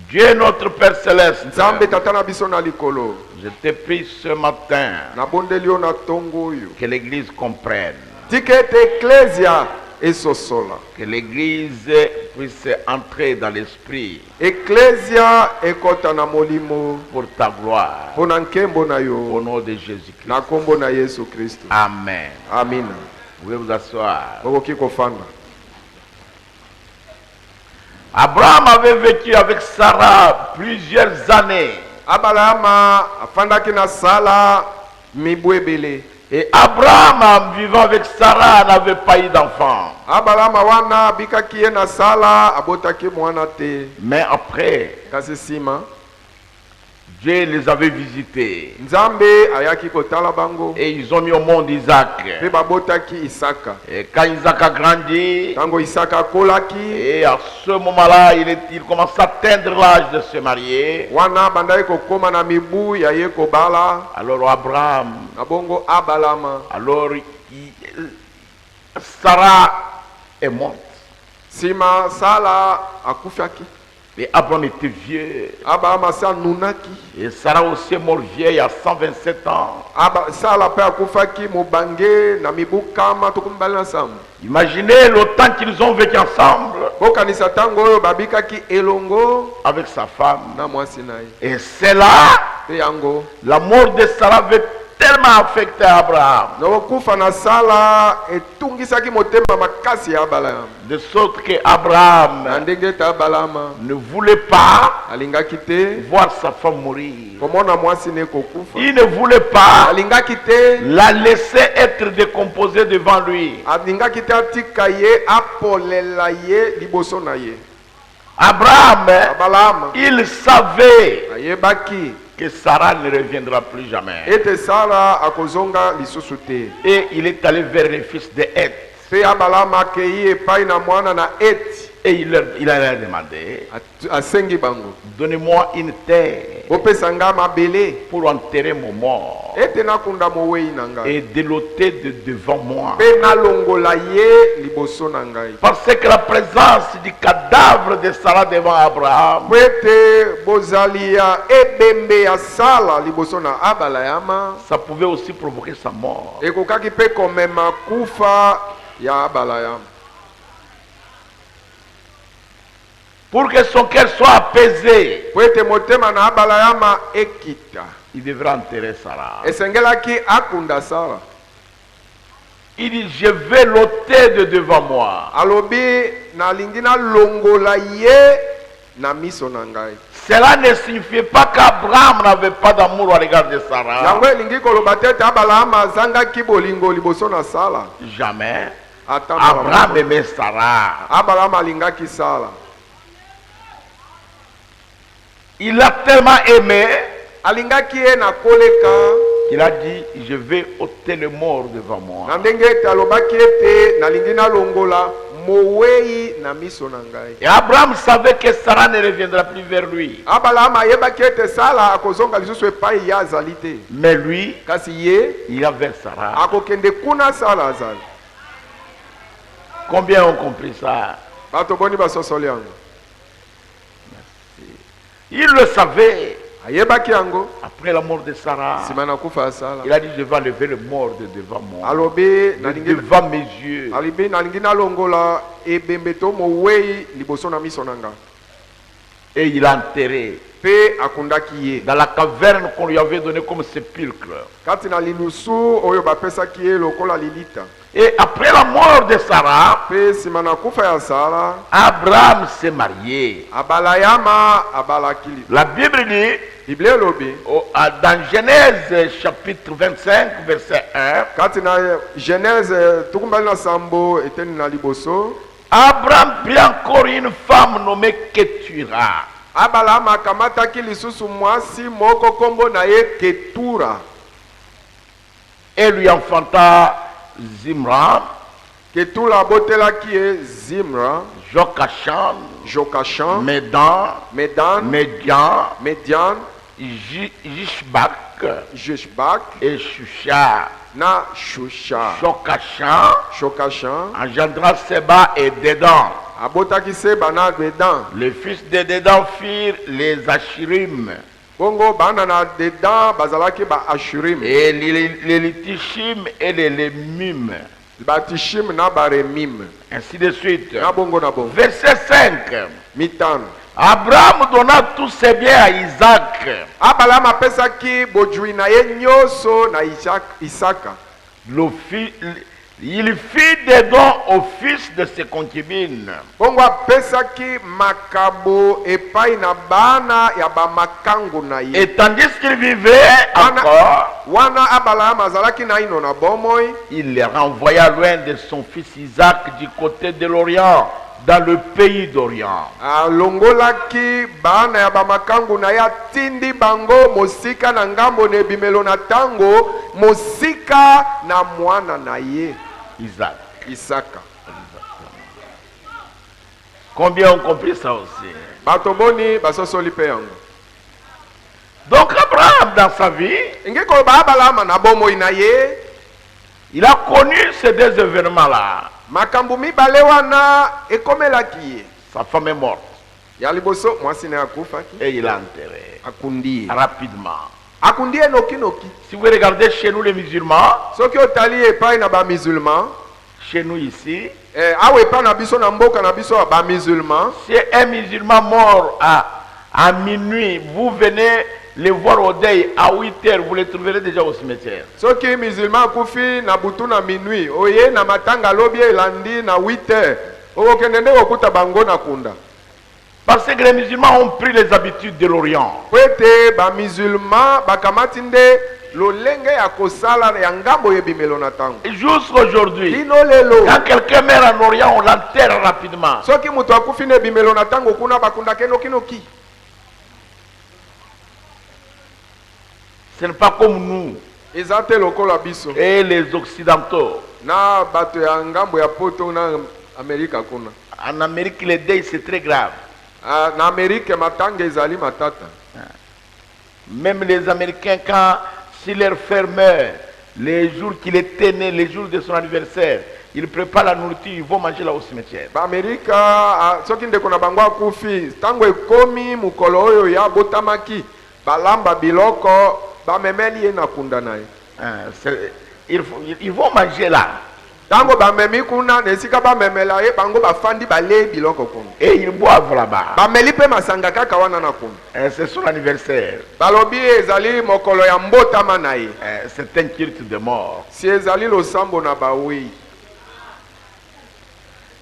Dieu notre Père Céleste,
Nzambe tata na biso na likolo.
je te prie ce matin
Nabondeli yo na tongo oyo.
que l'Église comprenne,
Tika ete eklesia esosola.
que l'Église puisse entrer dans l'esprit
Eklesia ekota na molimo
pour ta gloire,
mpo na nkembo na
au
yo
nom de Jésus-Christ.
na kombo na Yesu Kristo.
Amen.
Amina.
Vous pouvez vous asseoir.
Bokoki kofanda.
Abraham avait vécu avec Sarah plusieurs années.
Abrahama afandaki na Sala mibu ebele.
Et Abraham, en vivant avec Sarah, n'avait pas eu d'enfant.
Abrahama wana bikaki ye na Sala abotaki mwana te.
Mais après,
Kasi sima
Dieu les avait visités.
Nzambe ayaki kotala bango.
Et ils ont mis au monde Isaac.
Pe babotaki Isaka.
Et quand Isaac a grandi,
Tango Isaka kolaki.
et à ce moment-là, il commence à atteindre l'âge de se marier.
Wana bandai kokoma na mibu ya ye kobala.
Alors Abraham,
Na bongo Abalama.
alors Sarah est morte.
Sima Sala akufaki.
Et Abraham était vieux.
Abrahama sa nunaki.
Et Sarah aussi est morte vieille à 127 ans.
Sala pe akufaki mobange na mibu kama tukumbali na samu.
Imaginez le temps qu'ils ont vécu ensemble
Bokanisa tango oyo babikaki elongo
avec sa femme.
na mwasi na ye.
Et c'est là,
Pe yango
la mort de Sarah avait tellement affecté Abraham.
na kokufa na Sala etungisaki motema makasi ya Abraham.
De sorte que Abraham
Na ndenge ete Abrahama
ne voulait pas
alingaki te
voir sa femme mourir.
komona mwasi ne kokufa.
Il ne voulait pas
Alingaki te
la laisser être décomposée devant lui.
alingaki te atika ye apolela ye liboso na ye.
Abraham,
Abrahama
il savait
ayebaki
que Sarah ne reviendra plus jamais.
ete Sara akozonga lisusu te.
Et il est allé vers le fils de Heth.
Pe Abrahama akei epai na mwana na Eti.
Et il a leur demandé,
Asengi bango.
donnez-moi une terre
Bopesa nga mabele
pour enterrer mon mort
ete nakunda mowei na ngai.
et de l'ôter de devant moi.
Pe nalongola ye liboso na ngai.
Parce que la présence du cadavre de Sarah devant Abraham
Po ete bozali ya ebembe ya Sala liboso na Abrahama
ça pouvait aussi provoquer sa mort.
ekokaki pe komema kufa ya Abrahama.
Pour que son cœur soit apaisé,
Po ete motema na Abrahama ekita
il devrait enterrer Sarah.
esengelaki akunda Sara.
Il dit, je vais l'ôter de devant moi.
Alobi nalingi nalongola ye na miso na ngai.
Cela ne signifiait pas qu'Abraham n'avait pas d'amour à l'égard de Sarah.
Yango elingi koloba te ete Abrahama azangaki bolingo liboso na Sala.
Jamais.
Ata
Abraham aimait Sarah.
Abrahama alingaki Sala.
Il l'a tellement aimé
Alingaki ye na koleka
qu'il a dit, je vais ôter le mort devant moi.
na ndenge ete alobaki ete nalingi nalongola mowei na miso na ngai.
Et Abraham savait que Sarah ne reviendra plus vers lui.
Abrahama ayebaki ete Sala akozonga lisusu epai ye azali te.
Mais lui,
Kasi ye
il a vers Sarah.
akokende kuna Sala azali.
Combien ont compris ça?
Bato boni basosoli yango.
Il le savait.
ayebaki yango
Après la mort de Sarah,
nsima na kufa ya Sara
il a dit, je vais enlever le mort de devant moi,
alobi
de
nalingi
devant mes yeux.
alibi nalingi nalongola ebembe to mowei liboso na miso na nga
Et il a enterré
mpe akundaki ye
dans la caverne qu'on lui avait donnée comme sépulcre.
kati na lilusu oyo bapesaki ye lokola lilita
Et après la mort de Sarah,
mpe nsima na kufa ya Sara
Abraham s'est marié.
abala yama abalaki
La Bible dit,
biblia elobi
dans Genèse chapitre 25, verset 1,
kati na genèse tukumbali na sambo eteni na liboso
Abraham prit encore une femme nommée Ketura.
abalama akamataki lisusu mwasi moko kombo na ye ketura
Et lui enfanta Zimran,
ketura abotelaki ye zimra
Jokachan,
jokashan
Medan,
medan
Median,
median
Jishbak
jeshbak
et Shusha.
na shusha
Jokachan
shokashan
engendra Seba et Dedan.
abotaki seba na dedan
Les fils de Dedan firent les Ashirim
bongo bana na dedan bazalaki ba ashurim
et les Litishim et les Lemim.
batishim na baremim
Ainsi de suite.
na bongo na bongo
Verset 5.
mitano
Abraham donna tous ses biens à Isaac.
abalama apesaki bojwi na ye nyonso na isaka
Il fit des dons au fils de ses concubines.
bongo apesaki makabo epai na bana ya bamakangu na ye
Et tandis qu'il vivait encore,
wana abalama azalaki naino na bomoi
il les renvoya loin de son fils Isaac du côté de l'Orient, dans le pays d'Orient.
alongolaki bana ya bamakangu na ye atindi bango mosika na ngambo na ebimelo na ntango mosika na mwana na ye
Isaac.
isaka
Combien ont compris ça aussi?
bato boni basosoli mpe yango
Donc Abraham, dans sa vie,
ngi koloba abalama na bomoi na ye
il a connu ces deux événements-là.
makambo mibale wana ekomelaki ye
Sa femme est morte
ya liboso mwasi na ye akufaki
et il l'a enterrée
akundi ye
rapidement.
akundi ye nokinoki
Si vous regardez chez nous les musulmans,
soki otali epai na bamusulman
chez nous ici,
awa epai na biso na mboka na biso ya bamusulman
si un musulman mort à minuit, vous venez le voir au deuil à 8 heures, vous le trouverez déjà au cimetière.
soki musulman akufi na butu na minui oye na matanga alobi elandi na 8h okokende nde kokuta bango na kunda
Parce que les musulmans ont pris les habitudes de l'Orient.
po ete bamusulman bakamati nde lolenge ya kosala ya ngambo yebimelo na ntango
Et jusqu'aujourd'hui,
lino lelo
quand quelqu'un meurt en Orient, on l'enterre rapidement.
soki moto akufi na ebimelo na ntango kuna bakundaka enokinoki
Ce n'est pas comme nous
eza te lokola biso
et les Occidentaux.
na bato ya ngambo ya poto na amerika kuna
En Amérique, les deuils, c'est très grave.
na amerike matanga ezali matata
Même les Américains, quand si leur frère meurt, les jours qu'il était né, les jours de son anniversaire, ils préparent la nourriture, ils vont manger là au cimetière.
baamerika soki ndeko na bango akufi ntango ekomi mokolo oyo ya botamaki balamba biloko bamemeli ye na kunda na ye
Ils vont manger là.
ntango bamemi kuna na esika bamemela ye bango bafandi balei biloko kuna
Et ils boivent là-bas.
bameli mpe masanga kaka wana na kuna
C'est son anniversaire.
balobi ezali mokolo ya mbotama na ye
C'est un culte de mort.
si ezali losambo na bawei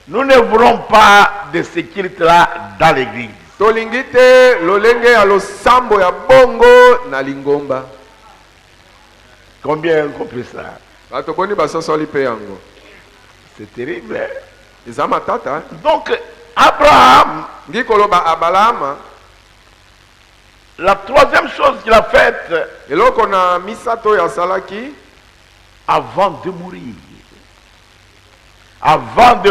Nous ne voulons pas de ce culte-là dans l'église.
tolingi te lolenge ya losambo ya bongo na lingomba
Combien ont compris ça?
bato boni basosoli mpe yango
C'est terrible. Hein?
eza matata
Donc, Abraham,
ngi koloba abalama
la troisième chose qu'il a faite
eloko na misato oyo asalaki
avant de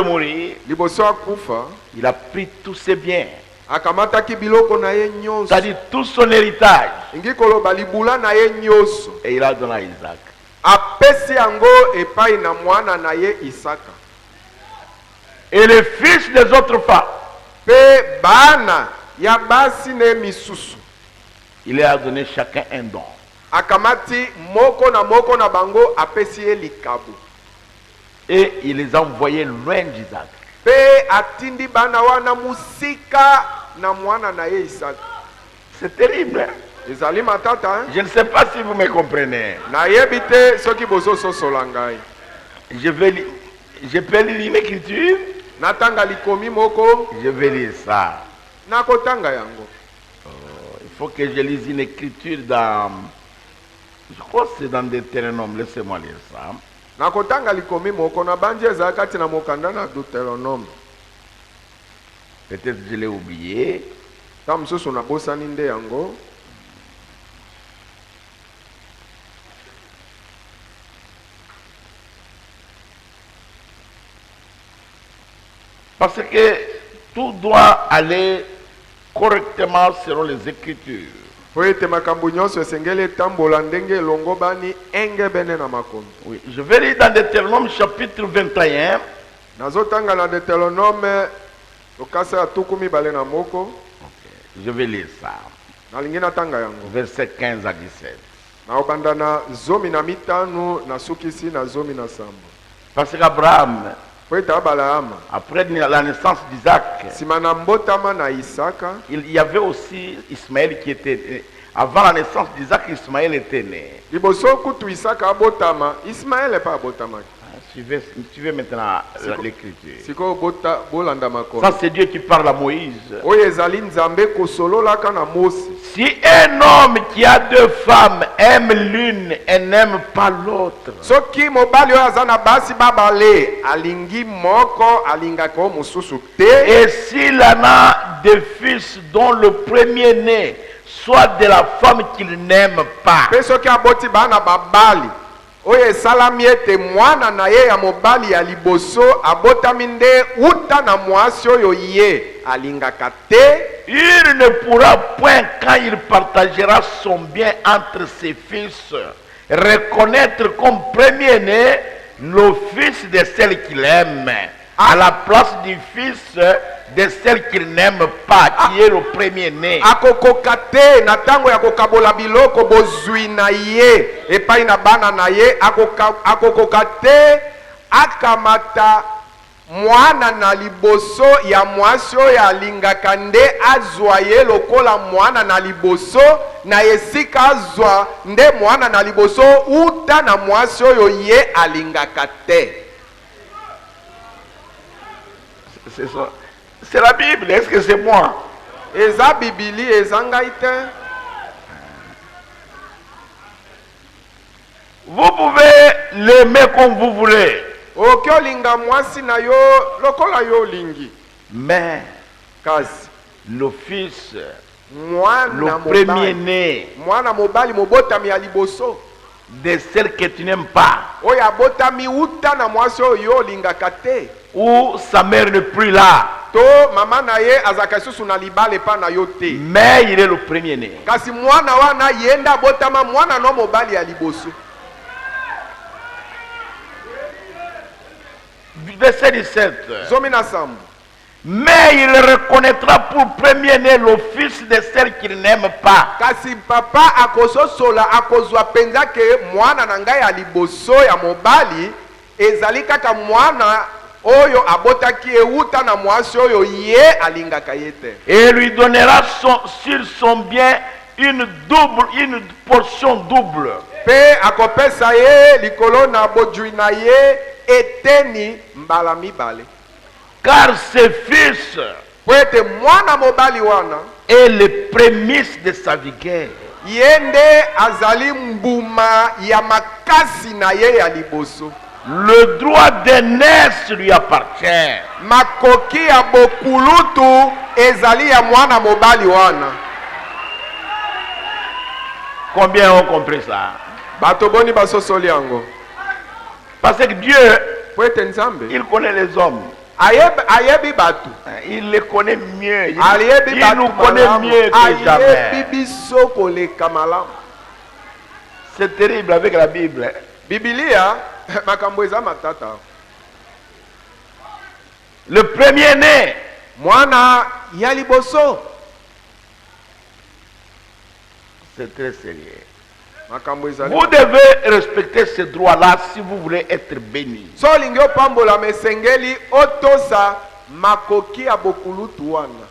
mourir,
liboso akufa
il a pris tous ses biens,
akamataki biloko na ye nyonso
c'est-à-dire tout son héritage,
ngi koloba libula na ye nyonso
et il a donné à Isaac.
apesi yango epai na mwana na ye isaka
Et les fils des autres femmes,
mpe bana ya basi ne misusu.
Il leur a donné chacun un don.
Akamati moko na bango apesi ye likabo.
Et il les a envoyés loin d'Isaac.
Pe atindi bana wana musika na mwana na ye Isaac.
C'est terrible. Hein?
Ezali matata, hein?
Je ne sais pas si vous me comprenez.
Na yebite soki bozo sosola ngai.
Je peux lire une écriture.
Natanga likomi moko.
Je vais lire ça.
Nakotanga yango.
Il faut que je lise une écriture dans... Je crois que c'est dans Deutéronome. Laissez-moi lire ça.
Nakotanga likomi moko na banje zakati na mokanda na Deutéronome.
Peut-être je l'ai oublié.
Tam susu na bosani nde yango.
Parce que tout doit aller correctement selon les Écritures.
Po ete makambo nyonso esengeli etambola ndenge elongo bani enge bene na makomi.
Oui, je vais lire dans Deutéronome chapitre 21.
Nazotanga na Deutéronome lokasa ya tuku mibale na moko.
Je vais lire ça.
Nalingi natanga yango.
Verset 15 à 17.
Na obanda na zomi na mitano na sukisi na zomi na sambo.
Parce qu'Abraham,
Po ete Abrahama
après la naissance d'Isaac,
sima na mbotama na Isaka,
il y avait aussi Ismaël qui était... Avant la naissance d'Isaac, Ismaël était né.
liboso kutu Isaka abotama, Ismaele pa abotamaki.
Tu veux maintenant l'écriture.
Siko bota bolanda makomi.
Ça, c'est Dieu qui parle à Moïse.
Oyo ezali nzambe kosololaka na Mose.
Si un homme qui a deux femmes aime l'une et n'aime pas l'autre,
Soki mobali oyo aza na basi babale, alingi moko alingaka o mosusu te.
et s'il en a des fils dont le premier-né soit de la femme qu'il n'aime pas,
Pe soki aboti bana babali, oyo esalami ete mwana na ye ya mobali ya liboso abotami nde uta na mwasi oyo ye alingaka te.
il ne pourra point, quand il partagera son bien entre ses fils, reconnaître comme premier-né le fils de celle qu'il aime, à la place du fils de celle qu'il n'aime pas, qui est le premier-né.
Akokoka te na tango ya kokabola biloko bozwi na ye epai na bana na ye, akokoka te akamata mwana na liboso ya mwasi oyo alingaka nde azwa ye lokola mwana na liboso, na esika azwa nde mwana na liboso uta na mwasi oyo ye alingaka te.
C'est ça. C'est la Bible, est-ce que c'est moi?
Eza bibili eza ngai te.
Vous pouvez l'aimer comme vous voulez,
Oki olinga mwasi na yo lokola yo olingi,
mais
kasi
le fils,
mwana
le
mobali,
premier-né
mwana mobali mobotami ya liboso
de celle que tu n'aimes pas,
oyo abotami uta na mwasi oyo yo olingaka te,
où sa mère n'est plus là,
to mama na ye azaka susu na libala epa na yo te,
mais il est le premier-né.
kasi mwana wana ye nde abotama mwana no mobali ya liboso.
Verset 17.
Zomi na sambo.
Mais il reconnaîtra pour premier-né le fils de celle qu'il n'aime pas.
Kasi papa akososola akozwa penza ke mwana na ngai ya liboso ya mobali ezali kaka mwana oyo abotaki euta na mwasi oyo ye alingaka ye te.
Et lui donnera sur son bien une portion double.
Pe akopesa ye likolo na bojui na ye eteni mbala mibale.
Car ses fils
Po ete mwana mobali wana
est les prémices de sa vigueur.
ye nde azali mbuma ya makasi na ye ya liboso.
Le droit d'aînesse lui appartient.
Makoki ya bokulutu ezali ya mwana mobali wana.
Combien ont compris ça?
Bato boni basosoli yango.
Parce que Dieu,
Po ete nzambe
il connaît les hommes.
ayebi batu.
Il les connaît mieux. Il
Ayebi
nous
batu
connaît
malamu.
mieux que jamais.
Ayebi biso koleka malamu.
C'est terrible avec la Bible.
Biblia makambo eza matata.
Le premier-né
Mwana ya liboso
C'est très sérieux.
makambo ezali
Vous devez respecter ce droit-là si vous voulez être béni.
so olingi opambola mesengeli otosa makoki ya bokulutu wana.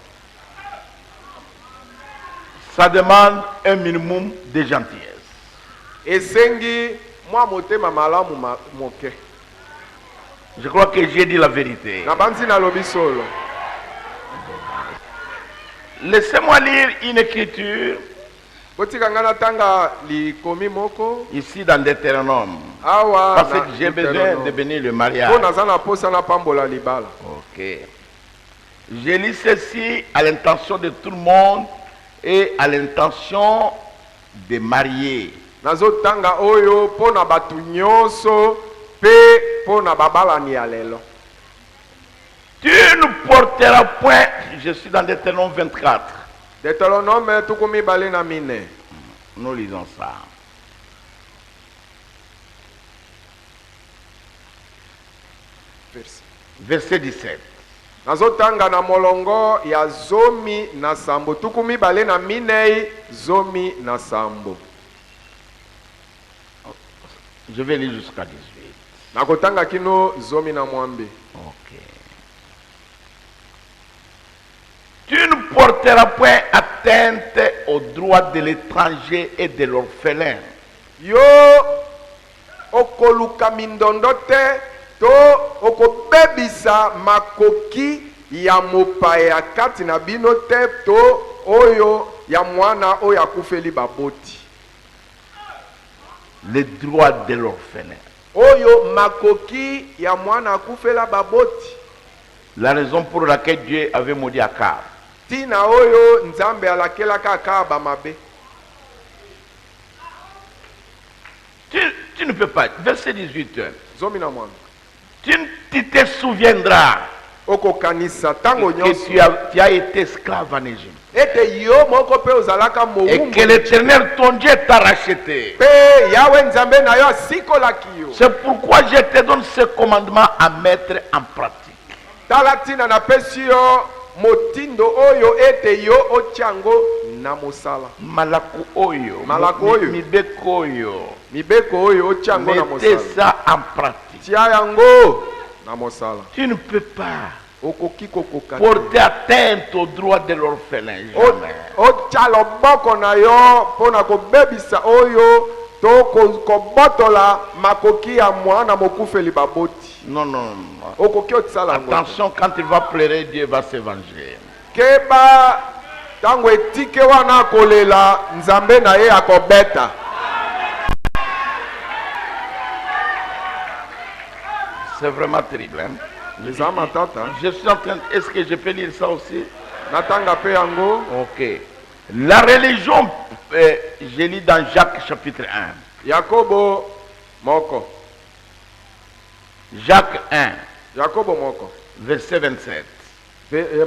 Ça demande un minimum de gentillesse.
Esengi mwa motema malamu moke.
Je crois que j'ai dit la vérité.
Na banzi nalobi solo.
Laissez-moi lire une écriture
Botika ngana tanga likomi moko
ici dans Deutéronome.
awa
Parce que j'ai besoin de bénir le mariage.
Po naza na posa na pambola libala.
Ok. Je lis ceci à l'intention de tout le monde et à l'intention des mariés.
Nazo tanga oyo po na batu nyonso pe po na babalani ya lelo.
Tu ne porteras point, je suis dans Deutéronome 24.
Deutéronome tukumi bale na mine.
Nous lisons ça. Verset 17.
Nazo tanga na molongo ya zomi na sambo tukumi bale na minei zomi na sambo.
Je vais lire jusqu'à 18.
Nakotanga kino zomi na mwambi.
Ok. Tu ne porteras point atteinte aux droits de l'étranger et de l'orphelin.
Yo okoluka mindondo te to okobebisa makoki ya mopaya kati na bino te to oyo ya mwana oyo akufeli baboti.
Les droits de l'orphelin.
Oyo makoki ya mwana akufela baboti.
La raison pour laquelle Dieu avait maudit Akab.
Tina oyo nzambe alakelaka Akaba mabe.
Tu ne peux pas. Verset 18.
Zomi na mwana.
Tu te souviendras
Okokanisa tango
que
nyonso
tu as été esclave en Égypte.
ete yo moko pe ozalaka
Et
mowumbu.
que l'Éternel ton Dieu t'a racheté.
Pe yawe nzambe na yo asikolaki yo.
C'est pourquoi je te donne ce commandement à mettre en pratique.
Tala tina napesi yo motindo oyo ete yo otyango na mosala.
Malaku oyo.
Malaku oyo.
Mibeko oyo.
Mibeko oyo otyango na
Mettez
mosala.
ça en pratique.
Tia yango na mosala.
Tu ne peux pas
Okoki kokoka.
porter atteinte aux droits de l'orphelin. Jamais.
Otya loboko na yo pona kobebisa oyo to kobotola makoki ya mwana mokufeli baboti.
Non, non, non.
Okoki otsala ngo.
Attention, quand il va pleurer, Dieu va se venger.
Keba tango etike wana kolela nzambe na ye akobeta.
C'est vraiment terrible. Hein?
Nzama tata.
Je suis en train. Est-ce que je peux lire ça aussi?
Natanga pe yango.
Ok. La religion, je lis dans Jacques chapitre 1.
Yakobo moko.
Jacques 1,
Yakobo moko.
verset 27.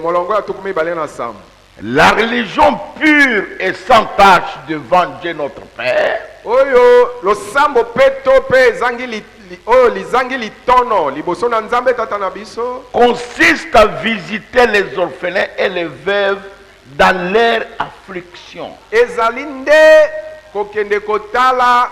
Molongo ya tukumi bale na sam.
La religion pure et sans tache devant Dieu notre Père
Oyo losambo peto pe zangi oyo lizangi litono liboso na nzambe tata na biso.
consiste à visiter les orphelins et les veuves dans leur affliction.
Ezali nde kokende kotala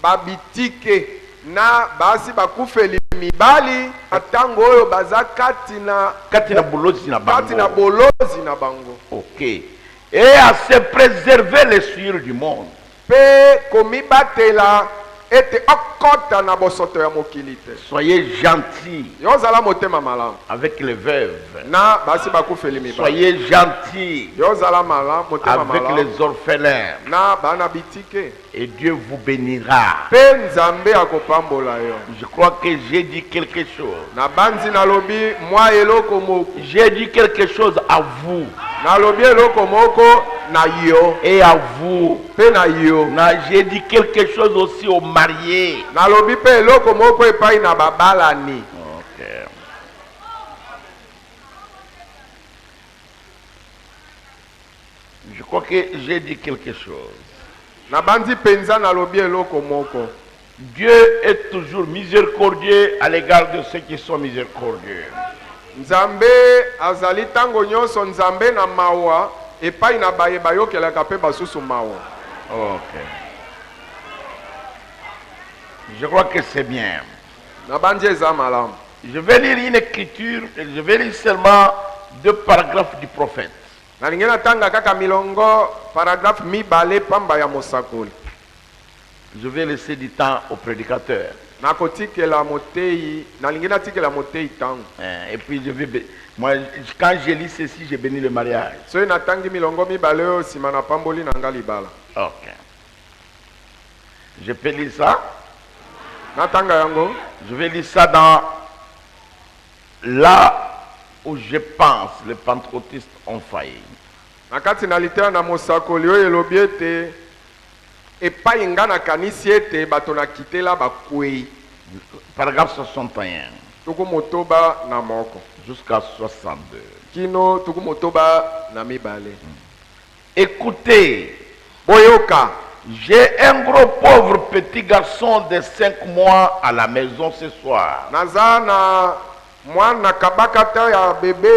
babitike na basi bakufeli mibali atango oyo baza kati na
bolozi na bango.
bolozi na bango.
Ok. Et à se préserver les souillures du monde.
Pe komibatela ete okota na bosoto ya mokili te.
Soyez gentils
Yozala motema malamu
avec les veuves.
na basi bakufeli mibali.
Soyez gentils
Yozala malamu motema
avec
malamu
les orphelins.
na bana bitike.
Et Dieu vous bénira.
Pe nzambe akopambola yo.
Je crois que j'ai dit quelque chose.
Na banzi nalobi mwa eloko moko.
J'ai dit quelque chose à vous
Nalobi eloko moko na yo.
et à vous.
Pe na yo.
J'ai dit quelque chose aussi aux mariés.
Nalobi pe eloko moko epai na babalani.
Ok. Je crois que j'ai dit quelque chose.
Na banzi penza nalobi eloko moko.
Dieu est toujours miséricordieux à l'égard de ceux qui sont miséricordieux.
Nzambe azali tango nyonso nzambe na mawa epai na baye bayokelaka pe basusu mawa.
Ok. Je crois que c'est bien.
Na bandi eza malamu.
Je vais lire une écriture, et je vais lire seulement 2 paragraphes du prophète.
Nalingi natanga kaka milongo paragraphe mibale pamba ya mosakoli.
Je vais laisser du temps au prédicateur.
Nakotikela motei, nalingi natikela motei tango.
Et puis moi, quand je lis ceci, je bénis le mariage.
Soki natangi milongo mibale oyo sima na pamboli na nga libala.
Ok. Je peux lire ça.
Natanga yango.
Je vais lire ça dans là où je pense les pentecôtistes ont failli.
Nakati na litera na mosakoli oyo elobi ete epai nga nakanisi ete bato na kitela bakwei.
Paragraphe 61.
Tuku motoba na moko.
Jusqu'à 62.
Kino tuku motoba na mibale.
Écoutez,
Boyoka.
j'ai un gros pauvre petit garçon de 5 mois à la maison ce soir.
Naza na mwana kabakata ya bebe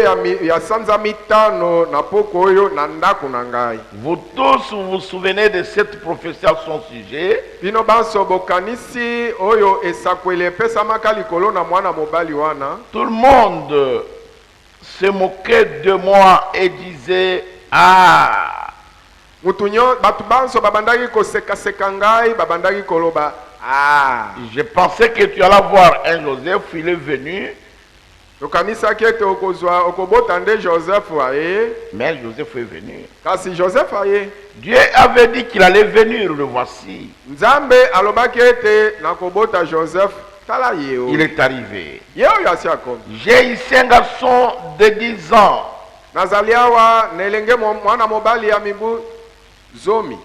ya sanza mitano na poko oyo na ndako na ngai.
Vous tous vous souvenez de cette prophétie à son sujet.
Bino banso bokanisi oyo esakwele epesamaka likolo na mwana mobali wana.
Tout le monde se moquait de moi et disait ah.
Mutunyo batu banso babandaki kosekaseka ngai babandaki koloba ah.
Je pensais que tu allais voir un Joseph, il est venu.
Tokanisaki ete okozwa okobota nde Joseph aye.
Mais Joseph est venu.
Kasi Joseph aye.
Dieu avait dit qu'il allait venir, le voici.
Nzambe alobaki ete nakobota Joseph tala yeo.
Il est arrivé.
Yeo yasi akomi.
J'ai ici un garçon de 10 ans.
Nazali awa na elenge mwana mobali ya mibu zomi.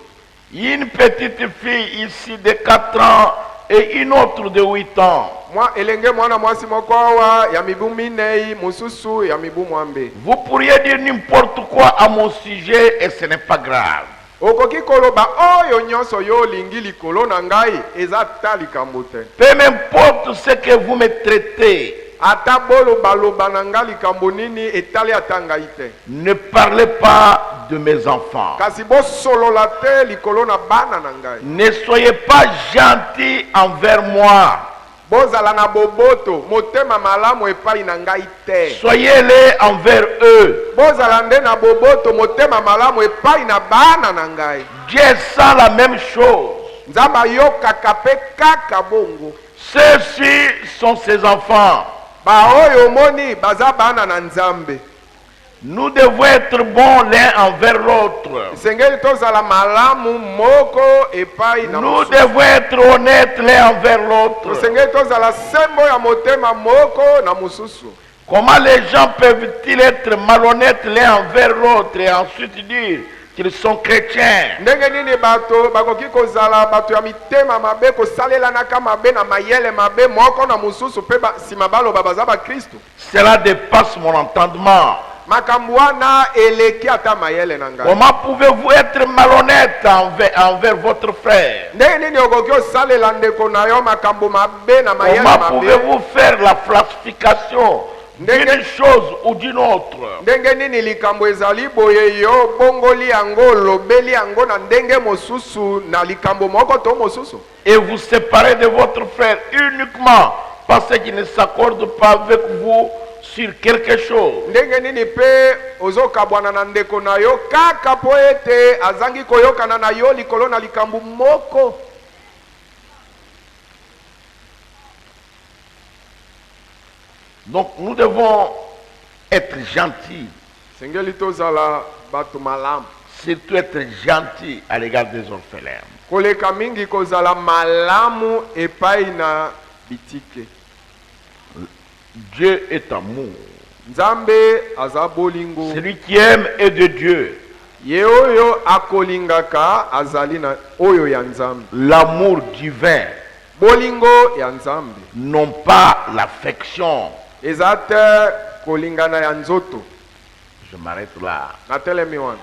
Une petite fille ici de 4 ans et une autre de 8 ans.
Moi elenge mwana mwasi moko awa ya mibu minei mususu ya mibu mwambe.
Vous pourriez dire n'importe quoi à mon sujet et ce n'est pas grave.
Okoki koloba oyo nyonso yo olingi likolo na ngai eza ta likambo te.
Peu m'importe ce que vous me traitez.
Ata boloba loba na ngai likambo nini etali ata ngai te.
Ne parlez pas de mes enfants.
Kasi bosolola te likolo na bana na ngai.
Ne soyez pas gentils envers moi.
Bozala na boboto motema malamu epai na ngai te.
Soyez-les envers eux.
Bozala nde na boboto motema malamu epai na bana na ngai.
Dieu sent la même chose.
Nzamba yokaka pe kaka bongo.
Ceux-ci sont ses enfants.
Ba oyo moni baza bana na Nzambe.
Nous devons être bons l'un envers l'autre.
Sengeli tozala malamu moko epai na
Nous
mosusu.
devons être honnêtes l'un envers l'autre.
Sengeli tozala sembo ya motema moko na mususu.
Comment les gens peuvent-ils être malhonnêtes l'un envers l'autre et ensuite dire qu'ils sont chrétiens?
Ndenge nini bato bakoki kozala bato ya mitema mabe kosalelana mabe na mayele mabe moko na mususu pe sima baloba baza ba Kristo.
Cela dépasse mon entendement.
Makambo wana eleki ata mayele na ngai.
Comment pouvez-vous être malhonnête envers votre frère?
Ndenge nini okoki osalela ndeko na yo makambo mabe na mayele
Comment
mabe?
pouvez-vous faire la falsification d'une chose ou d'une autre?
Ndenge nini likambo ezali boye yo bongoli yango lobeli yango na ndenge mosusu na likambo moko to mosusu?
Et vous séparez de votre frère uniquement parce qu'il ne s'accorde pas avec vous sur quelque chose.
Ndenge nini pe ozokabwana na ndeko na yo kaka po ete azangi koyokana na yo likolo na likambo moko?
Donc nous devons être gentils,
Sengeli tozala bato malamu.
surtout être gentils à l'égard des orphelins.
Koleka mingi kozala malamu epai na bitike.
Dieu est amour.
Nzambe aza bolingo.
Celui qui aime est de Dieu.
Ye oyo akolingaka azali na oyo ya Nzambe.
L'amour divin,
Bolingo ya Nzambe.
non pas l'affection.
Eza te kolingana ya nzoto.
Je m'arrête là.
Natelemi wana.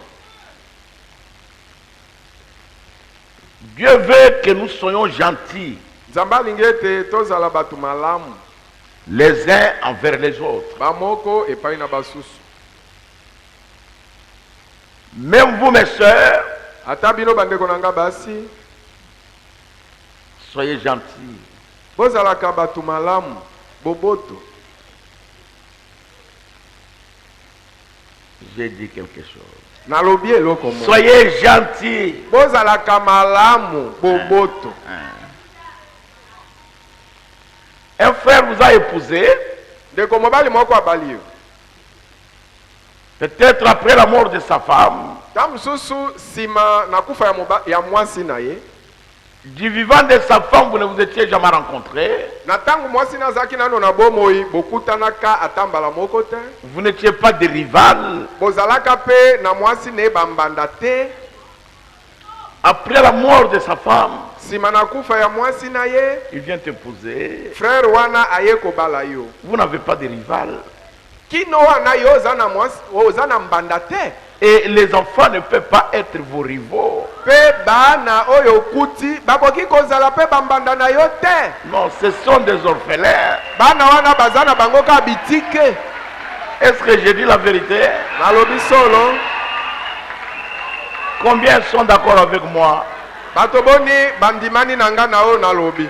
Dieu veut que nous soyons gentils
Nzambe alingi ete tozala bato malamu.
les uns envers les autres.
Bamoko epai na basusu.
Même vous, mes sœurs,
ata bino bandeko na nga basi
soyez gentils.
bozalaka bato malamu boboto.
J'ai dit quelque chose.
nalobi eloko moko.
Soyez gentils.
bozalaka malamu boboto.
Un frère vous a épousé.
ndeko mobali moko abali yo.
Peut-être après la mort de sa femme.
ta mosusu nsima na kufa ya mwasi na ye.
Du vivant de sa femme, vous ne vous étiez jamais rencontrés.
na ntango mwasi na azalaki nano na bomoi bokutanaka ata mbala moko te.
Vous n'étiez pas des rivales.
bozalaka mpe na mwasi na ye bambanda te.
Après la mort de sa femme,
nsima na kufa ya mwasi na ye,
il vient t'épouser.
frère wana aye kobala yo.
Vous n'avez pas de rivales.
kino wana yo oza na mbanda te.
Et les enfants ne peuvent pas être vos rivaux.
Pe bana oyo okuti bakoki kozala pe bambanda na yo te.
Non, ce sont des orphelins.
Bana wana baza na bango ka bitike.
Est-ce que j'ai dit la vérité?
Nalobi solo.
Combien sont d'accord avec moi?
Bato boni bandimani nanga na o nalobi.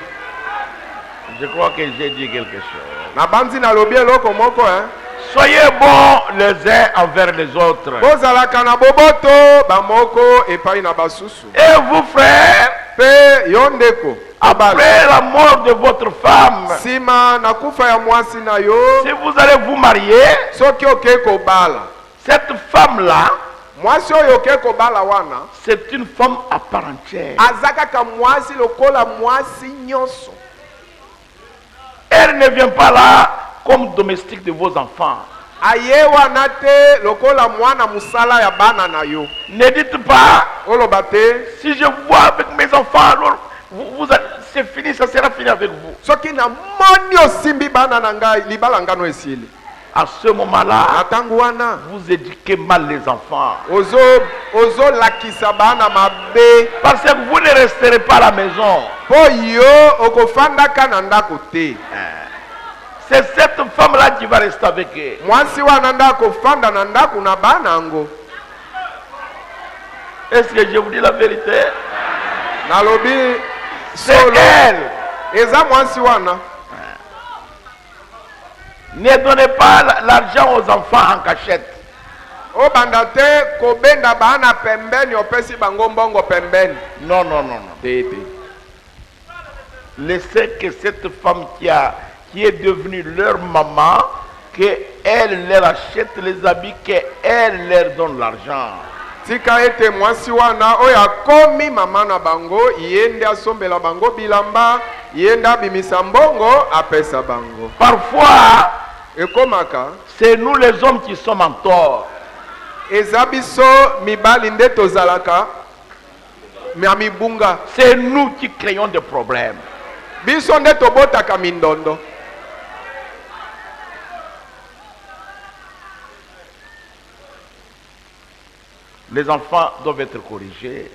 Je crois que j'ai dit quelque chose.
Na bandi nalobi eloko moko hein.
Soyez bons les uns envers les autres.
Bozalaka na boboto bamoko epai na basusu.
Et vous frères,
Pe yondeko.
après la mort de votre femme,
Sima na kufa ya mwasi na yo.
si vous allez vous marier,
Soki oke kobala.
cette femme-là,
Mwasi oyo oke kobala wana.
c'est une femme à part entière.
Azakaka mwasi lokola mwasi nyonso.
Elle ne vient pas là comme domestique de vos enfants.
Aye wana te lokola mwana musala ya bana na yo.
Ne dites pas,
Oloba te.
si je vois avec mes enfants, alors c'est fini, ça sera fini avec vous.
Soki na moni osimbi bana na ngai libala ngano esili.
À ce moment-là,
Atangu wana
vous éduquez mal les enfants.
ozo lakisa bana mabe.
Parce que vous ne resterez pas à la maison.
Po yo okofandaka na ndako te.
C'est cette femme-là qui va rester avec eux.
Mwasi wana ndako fanda na ndako na bana ngo.
Est-ce que je vous dis la vérité?
Nalobi
C'est
solo.
elle.
Eza mwasi wana.
Ne donnez pas l'argent aux enfants en cachette.
Obanda te kobenda bana pembeni opesi bango mbongo pembeni.
Non, non, non, non.
Tete.
Laissez que cette femme qui est devenue leur maman, qu'elle leur achète les habits, qu'elle leur donne l'argent.
Tika ete mwasi wana oyo akomi mama na bango yende asombela bango bilamba yende abimisa mbongo apesa bango.
Parfois,
Ekomaka
c'est nous les hommes qui sommes en tort.
eza biso mibali nde tozalaka mia mibunga.
C'est nous qui créons des problèmes.
Biso nde tobotaka mindondo.
Les enfants doivent être corrigés.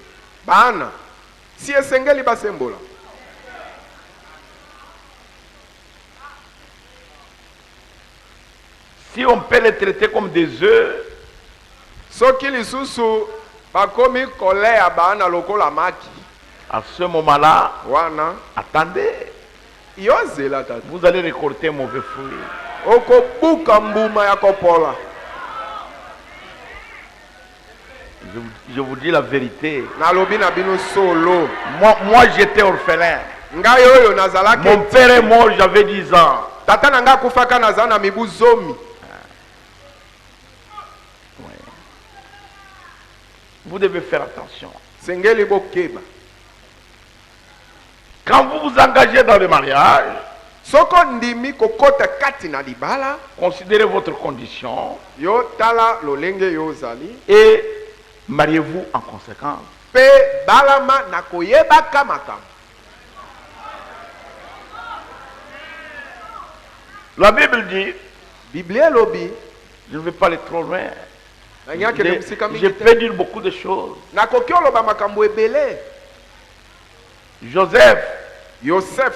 Bana si esengeli basembola.
Si on peut les traiter comme des œufs,
Soki lisusu bakomi kolea bana lokola maki.
à ce moment-là,
Wana
attendez,
yozela tata.
vous allez récolter mauvais fruits.
Okobuka mbuma ya kopola.
Je vous dis la vérité.
Nalobi na bino solo.
Moi j'étais orphelin.
Ngai oyo nazalaki.
Mon père est mort, j'avais 10 ans.
Tata na nga kufaka naza na mibu zomi.
Vous devez faire attention.
Sengeli bokeba.
Quand vous vous engagez dans le mariage,
Soko ndimi kokota kati na libala.
considérez votre condition
Yo tala lolenge yo zali.
et mariez-vous en conséquence.
Pe balama na koyeba kamaka.
La Bible dit,
Biblia lobi.
je ne vais pas aller trop loin.
Je
peux dire beaucoup de choses.
Na kokiolo ba makambo ebele.
Joseph,
Yosef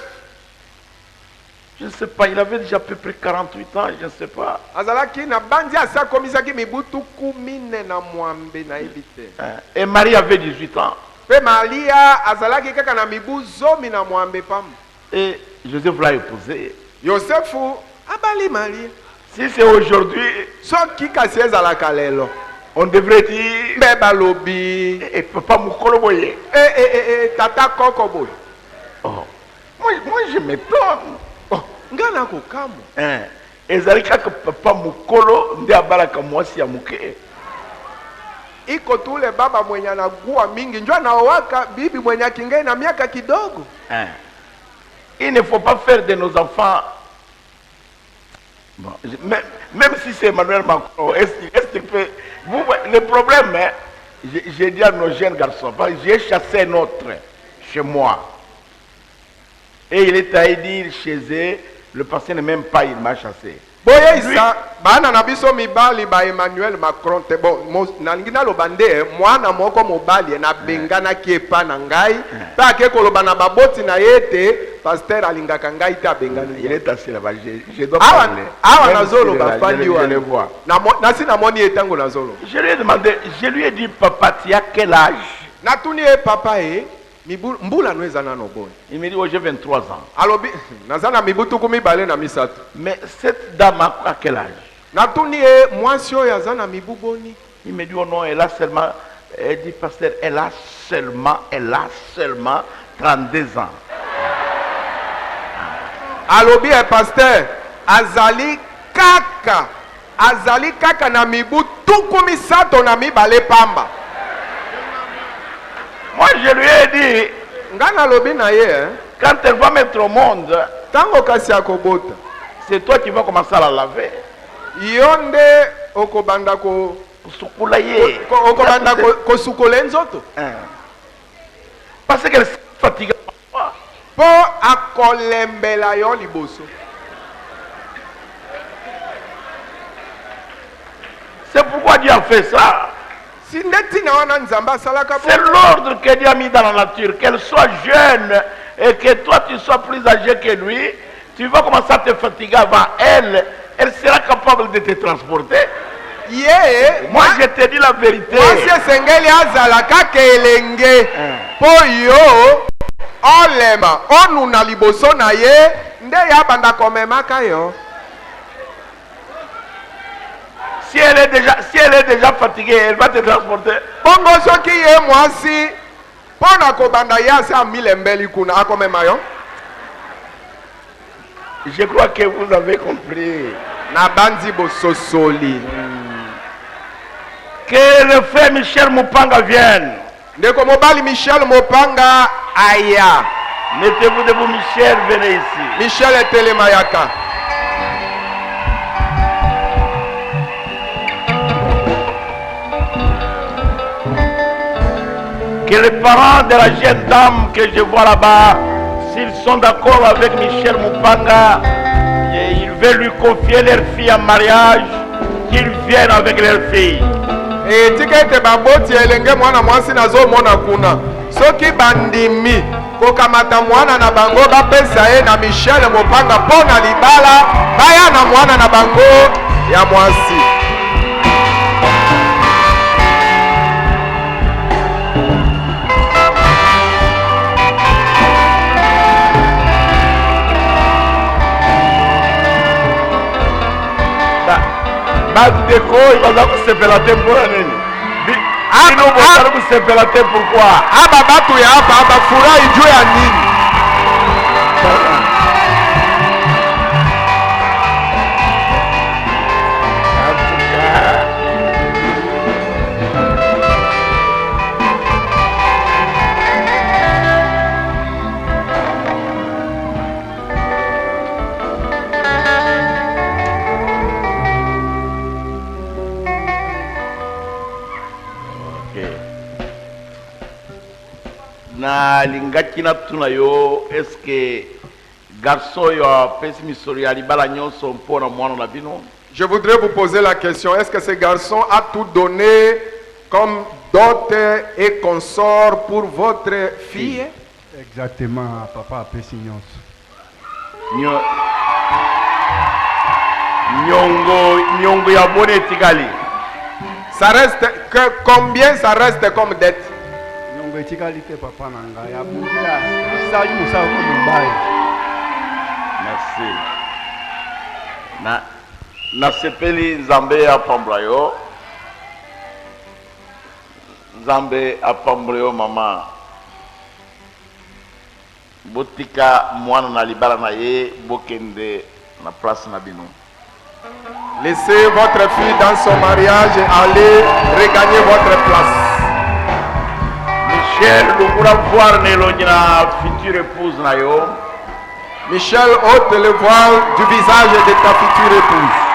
Je ne sais pas, il avait déjà à peu près 48 ans, je ne sais pas.
azalaki na bandi asa komisaki mibutu kumine na mwambe na ebite.
Et Marie avait 18 ans.
Pe Maria azalaki kaka na mibu zomi na mwambe pam.
Et Joseph l'a épousé.
Yosefu abali Maria.
Si c'est aujourd'hui,
Soki kasi ezalaka lelo.
on devrait dire
Mbe balobi.
et papa Mukolo boye.
Tata koko boy.
Oh. Moi je m'étonne.
Oh, ngana kokamu.
Ezali kaka papa Mukolo nde abalaka mwasi ya muke.
Iko tule baba mwenye anagua mingi njoo anaowaka bibi mwenye akingai na miaka kidogo.
Il ne faut pas faire de nos enfants. Bon, même si c'est Emmanuel Macron, est-ce qu'il peut. Vous, le problème, hein, j'ai dit à nos jeunes garçons, j'ai chassé un autre chez moi. Et il est allé dire chez eux, le pasteur n'est même pas, il m'a chassé.
Boye isa bana na biso mibali ba Emmanuel Macron te bon nalingi nalobande mwana moko mobali na bengana kiepa na ngai ta ke koloba na baboti na yete pasteur alingaka ngai ta bengana.
Il est assis là-bas, je dois parler.
Awa nazolo ba fandi wa
le vois.
Na si na moni etango nazolo.
Je lui ai demandé, je lui ai dit, papa, tu as quel âge?
Natuni papa mbula nweza nano boni.
Il me dit, oh, j'ai 23 ans.
Alobi nazana mibutu kumi bale na misatu.
Mais cette dame a quel âge?
Natuni mwasi oyo azana mibu boni.
Il me dit, oh non, elle a seulement, elle dit, pasteur, elle a seulement 32 ans.
Alobi pasteur, azali kaka na mibu tukumi sato na mibale pamba.
Moi, je lui ai dit,
ngana lobi na ye,
quand elle va mettre au monde,
tango kasi akobota,
c'est toi qui vas commencer à la laver.
Yonde okobanda ko
sukula ye.
Okobanda ko sukola nzoto.
Parce qu'elle est fatiguée.
Po akolembela yo liboso.
C'est pourquoi Dieu a fait ça.
C'est
l'ordre que Dieu a mis dans la nature, qu'elle soit jeune et que toi tu sois plus âgé que lui. Tu vas commencer à te fatiguer avant elle. Elle sera capable de te transporter. Moi je te dis la vérité.
Olema onuna liboso na ye nde ya banda komemaka yo.
Si elle est déjà fatiguée, elle va te transporter.
Bongo soki ye mwasi pona ko banda ya sa milembeli kuna akomema yo.
Je crois que vous avez compris.
Na bandi bososoli.
Que le frère Michel Mopanga vienne.
Ndeko mobali Michel Mopanga aya.
Mettez-vous debout, Michel, venez ici.
Michel Etelemayaka.
Que les parents de la jeune dame que je vois là-bas, s'ils sont d'accord avec Michel Mopanga, et ils veulent lui confier leur fille en mariage, qu'ils viennent avec leur fille.
Et tikete baboti elenge mwana mwasi nazo mona kuna. Soki bandimi kokamata mwana na bango bapesa ye na Michel Mopanga pona libala baya na mwana na bango ya mwasi.
Déco, il va se faire la tête pour l'année. Nous allons se faire la tête pourquoi?
Ababatu ya hapa furahi juu ya nini?
Na lingaki na tuna yo, est-ce que garçon yo pesi misori alibala nyonso mpona mwana na bino?
Je voudrais vous poser la question, est-ce que ce garçon a tout donné comme dot et consort pour votre fille?
Exactement, papa a pesi nyonso.
Nyongo ya bone tikali.
Ça reste que combien ça reste comme dette?
nyongo etikali te papa na ngai abundila esali mosala ko mobali.
Merci. Na sepeli Nzambe apambla yo. Nzambe apambla yo mama. Botika mwana na libala na ye bokende na place na bino.
Laissez votre fille dans son mariage et allez regagner votre place.
Michel, lukula voir na future épouse na yo.
Michel, ôte le voile du visage de ta future épouse.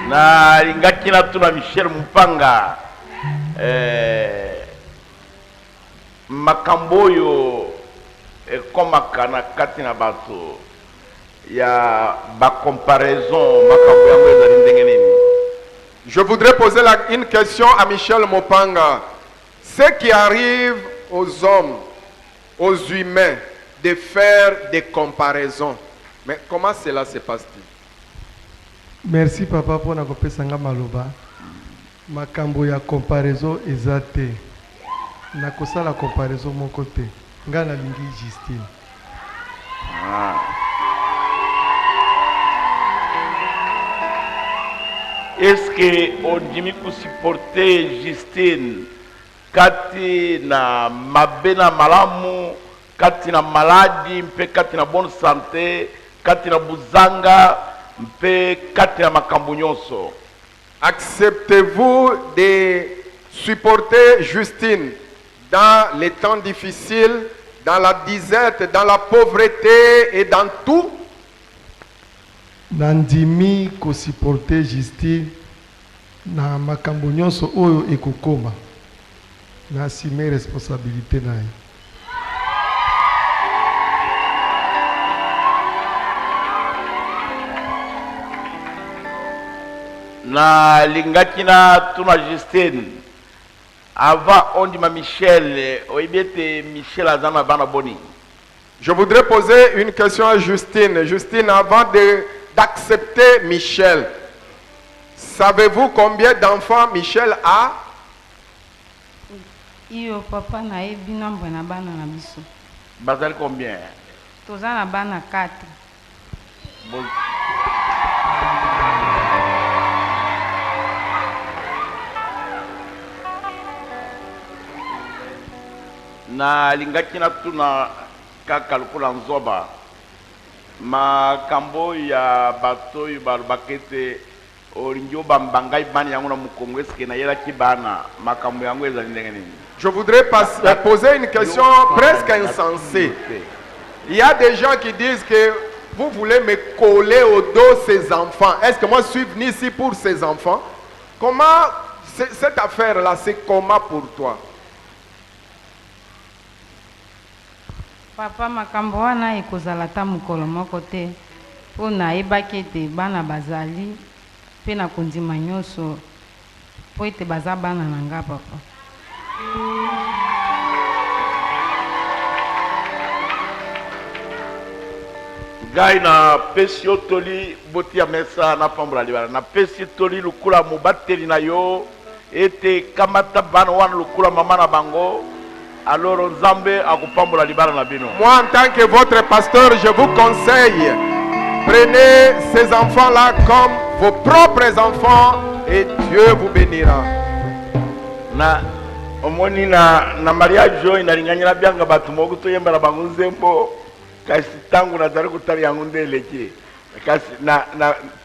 Na lingaki na tuna Michel Mpanga makambo yo ekomaka na kati na bato ya ba comparaison makambo yango ezali ndenge nini.
Je voudrais poser une question à Michel Mopanga. Ce qui arrive aux hommes, aux humains, de faire des comparaisons. Mais comment cela se passe-t-il?
Merci papa pour na kopesa nga maloba. Makambo ya comparaison eza te. Na kosala comparaison moko te. Nga na lingi Justine.
Est-ce que ondimi supporter Justine kati na mabena malamu, kati na maladi, mpe kati na bonne santé, kati na buzanga, mpe kati na makambo nyonso?
Acceptez-vous de supporter Justine dans les temps difficiles, dans la disette, dans la pauvreté et dans tout?
Nandimi ko supporter Justine na makambo nyonso oyo ekokoma. Na assumer responsabilité na ye.
Na lingaki na tuna Justine avant on dit ma Michel oibete Michel azana bana boni.
Je voudrais poser une question à Justine. Justine, avant d'accepter Michel, savez-vous combien d'enfants Michel a?
Iyo papa na ebi nombre na bana na biso.
Bazali combien?
Toza na bana 4.
Bon. Na lingaki na tuna kaka lukula nzoba makambo ya bato yu balubakete olingi obamba bani yango na mukongo eske na yelaki bana makambo yango ezali ndenge nini?
Je voudrais poser une question presque insensée. Il y a des gens qui disent que vous voulez me coller au dos ces enfants. Est-ce que moi je suis venu ici pour ces enfants? Comment cette affaire-là, c'est comment pour toi?
Papa makambo wana ekozala ta mukolo moko te. Po na ebaki ete bana bazali pe na kondima nyonso po ete baza bana na nga papa.
Gai na pesi otoli boti ya mesa na pambula libala na pesi toli lukula mubateli na yo ete kamata bana wana lukula mama na bango. Alors Nzambe akupambula libala na bino.
Moi en tant que votre pasteur, je vous conseille, prenez ces enfants-là comme vos propres enfants et Dieu vous bénira.
Na omoni na mariage jo inalinganyira byanga batu mogu toyembala bango nzembo kasi tangu na zari kutali yangu ndeleke kasi na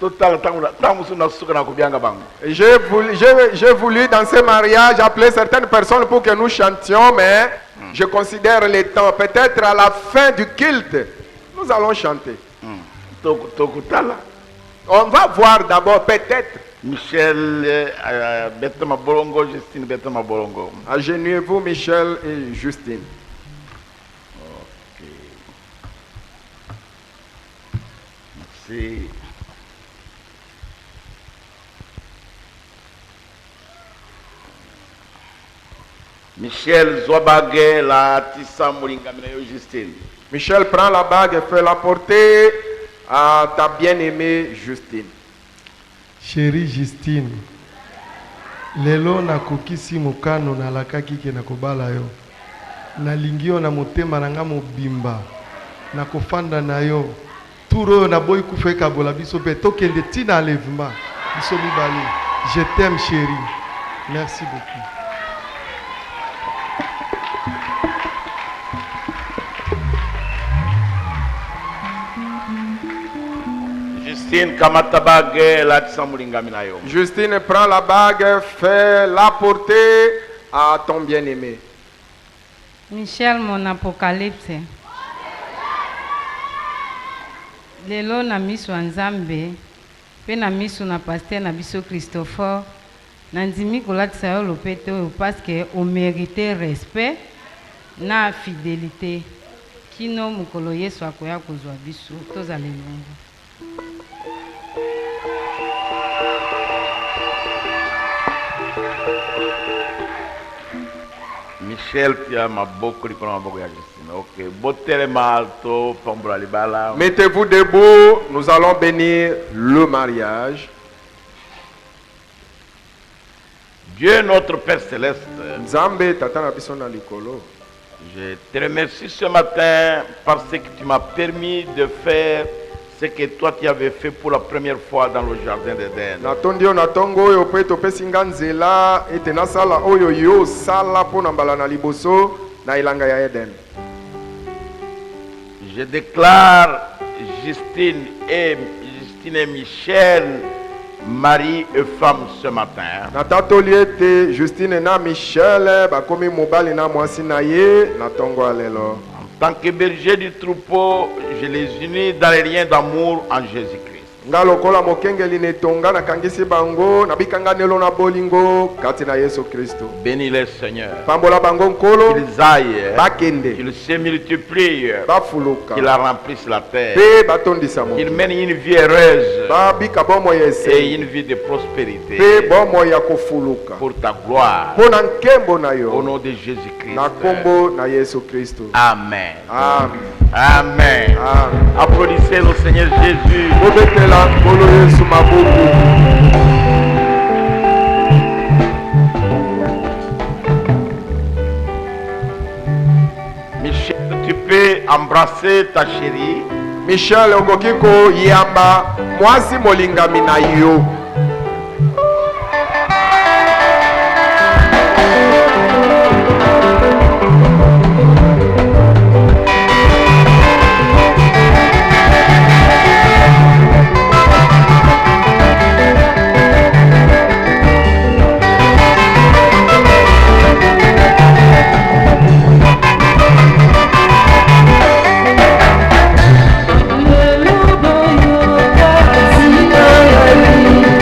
total tangu suna suka na kubyanga bango.
J'ai voulu dans ce mariage appeler certaines personnes pour que nous chantions, mais je considère les temps. Peut-être à la fin du culte, nous allons chanter. On va voir d'abord, peut-être.
Michel Betama Bolongo, Justine Betama Bolongo.
Agenouillez-vous, Michel et Justine.
Merci. Michel Zwabage la tissa Molingamina Justine.
Michel, prends la bague et fais la porter à ta bien-aimée Justine.
Chérie Justine, lelo nakokisi mokano nalakaki ke nakobala yo. Nalingi yo na motema na nga mobimba. Nakofanda na yo. Turo na boy kufeka bola biso pe tokende tina enlèvement. Biso mibali. Je t'aime chérie. Merci beaucoup.
Justine Kamatabage la tissa Molingamina yo.
Justine, prends la bague, fais la porter à ton bien-aimé.
Michel, mon apocalypse. Lelo na miso ya Nzambe, pe na miso na pasteur na biso Christopher, na ndimi kolatisa yo lopete oyo parce que o mérite respect na fidélité. Kino mukolo Yesu akoya kozwa biso, tozala elongo.
Michel Pia Maboko Lipona Maboko ya Justine. Ok. Botere Malto, Pambola Libala.
Mettez-vous debout, nous allons bénir le mariage.
Dieu notre Père Céleste,
Nzambe tata na biso na likolo.
je te remercie ce matin parce que tu m'as permis de faire ce que toi tu avais fait pour la première fois dans le jardin d'Éden.
Natondi yo na tongo oyo pe topesi nga nzela ete nasala oyo yo sala mpo na mbala na liboso na elanga ya Eden.
Je déclare Justine et Michel, mari et femme ce matin.
Natatoli ete Justine na Michel bakomi mobali na mwasi na ye na tongo alelo.
En tant que berger du troupeau, je les unis dans les liens d'amour en Jésus-Christ.
Nga lokola mokengeli netonga nakangisi bango na bikanganelo na bolingo kati na Yesu Kristo.
Bénis les Seigneur.
Pambola bango nkolo
Qu'ils aillent,
bakende
qu'ils se multiplient,
bafuluka
qu'ils remplissent la terre,
pe batondisa
qu'ils
mo
mènent une vie heureuse
babika bomo
et
yese
une vie de prospérité
pe bomo ya kofuluka
pour ta gloire.
pona nkembo na
Au
yo
nom de Jésus-Christ.
na kombo na Yesu Kristo.
Amen.
Amen.
Amen.
Amen.
Applaudissez le Seigneur Jésus.
Obetela nkolo Yesu maboko.
Michel, tu peux embrasser ta chérie.
Michel okoki koyamba mwasi molingami na yo.
Sina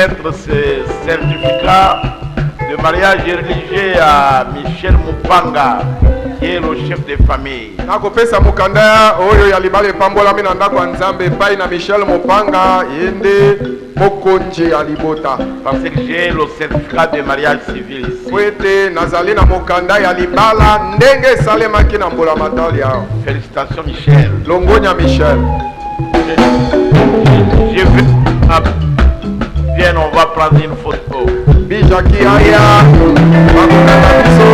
remettre ce certificat de mariage religieux à Michel Mupanga, qui est le chef de famille.
nakopesa mukanda oyo ya libala epambolami na ndako ya nzambe epai na Michel Mopanga ye nde mokonzi ya libota.
Parce que j'ai le certificat de mariage civil ici.
po ete nazali na mokanda ya libala ndenge esalemaki na mbolamatali awa.
Félicitations Michel.
longonya Michel.
Je vais... Viens, on va prendre une photo.
bijaki aya bakokanga biso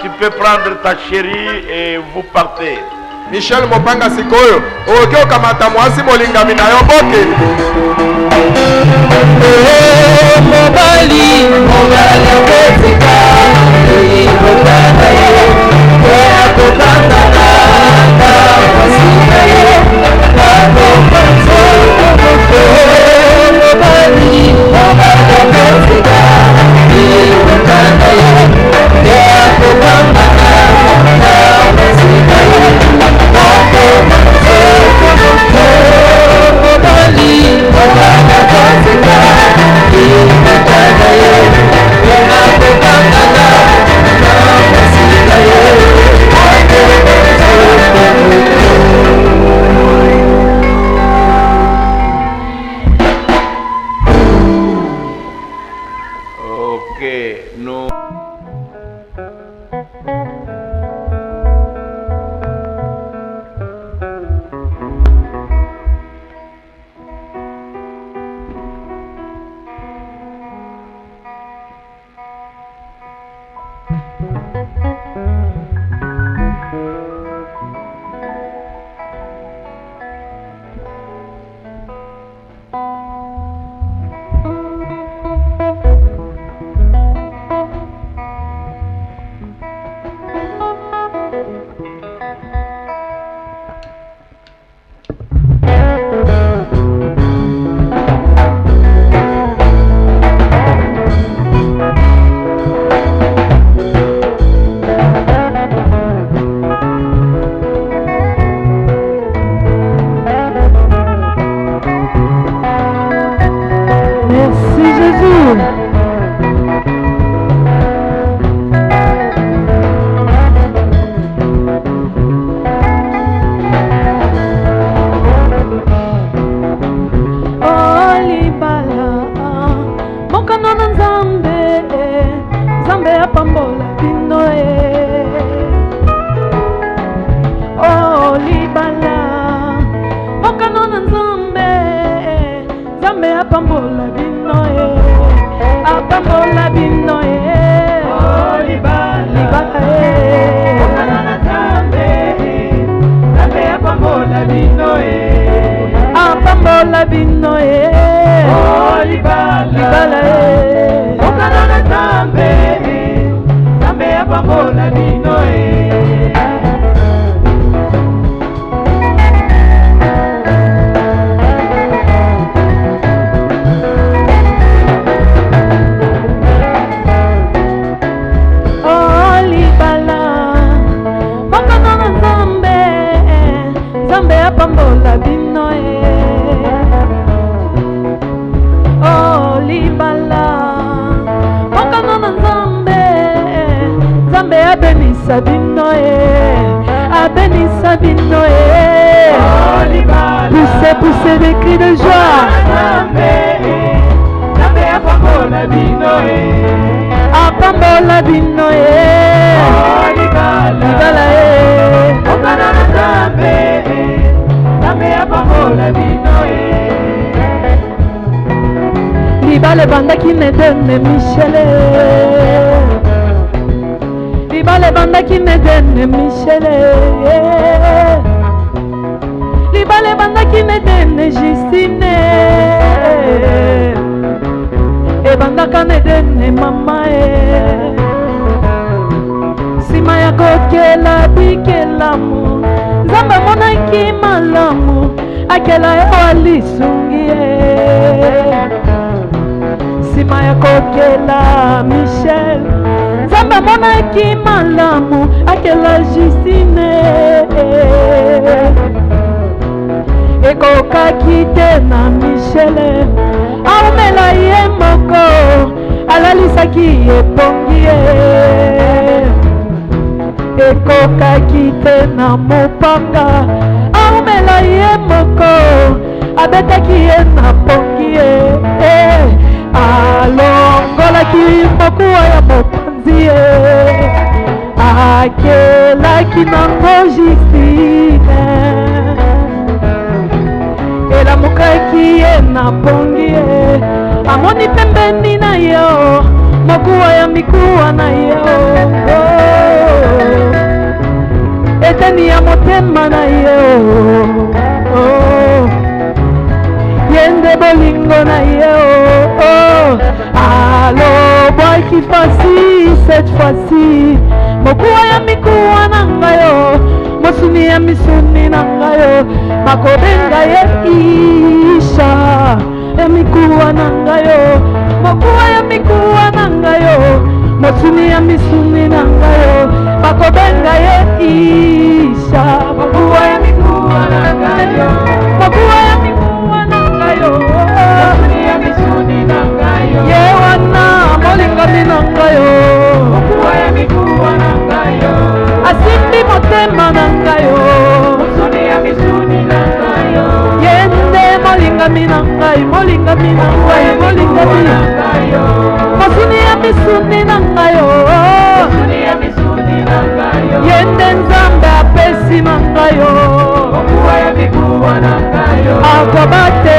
Tu peux prendre ta chérie et vous partez.
Michel Mopanga sikoyo oke okamata mwasi molingami na yo boke
mobali kotika ikokanga ye akokanga na wasika ye akokanzo mobali kotika ikokanga ye akokanga na wasika ye Poussez des cris de joie. pambola bino libala ongana na Nzambe Nzambe ya pambola bino libala bandaki Nedene Michele libala bandaki Nedene Michele libala bandaki Nedene Justine ebandaka Nedene mama sima ya kokela bikelamu Nzambe amonaki malamu akela yo lisungi sima ya kokela Michel Nzambe amonaki malamu akela Justine ekokaki te na Michele aumela ye moko alalisaki epongi ekokaki te na mopanga aumela ye moko abetaki ye na pongi alongolaki mokuwa ya mopanzi akelaki nango Justine elamukaki ye na pongi amoni pembeni na yo mokuwa ya mikuwa na yo eteni ya motema na yo yende bolingo na yo alobwaki fasi cette fois-ci mokuwa ya mikuwa na ngayo mosuni ya misuni na ngayo makobenga ye Isha ya mikuwa na ngayo mokuwa ya mikuwa na ngayo mosuni ya misuni na ngayo makobenga ye Isha mokuwa ya mikuwa na ngayo mokuwa ya mikuwa na ngayo mosuni ya misuni na ngayo ye wana molingami na ngayo mokuwa ya mikuwa na ngayo asimbi motema na ngayo mosuni ya misuni na ngayo yende molingami na ngai molingami na ngai molingami na ngayo mosuni ya misuni na ngayo mosuni ya misuni na ngayo yende Nzambe apesi na ngayo mokuwa ya mikuwa na ngayo akobate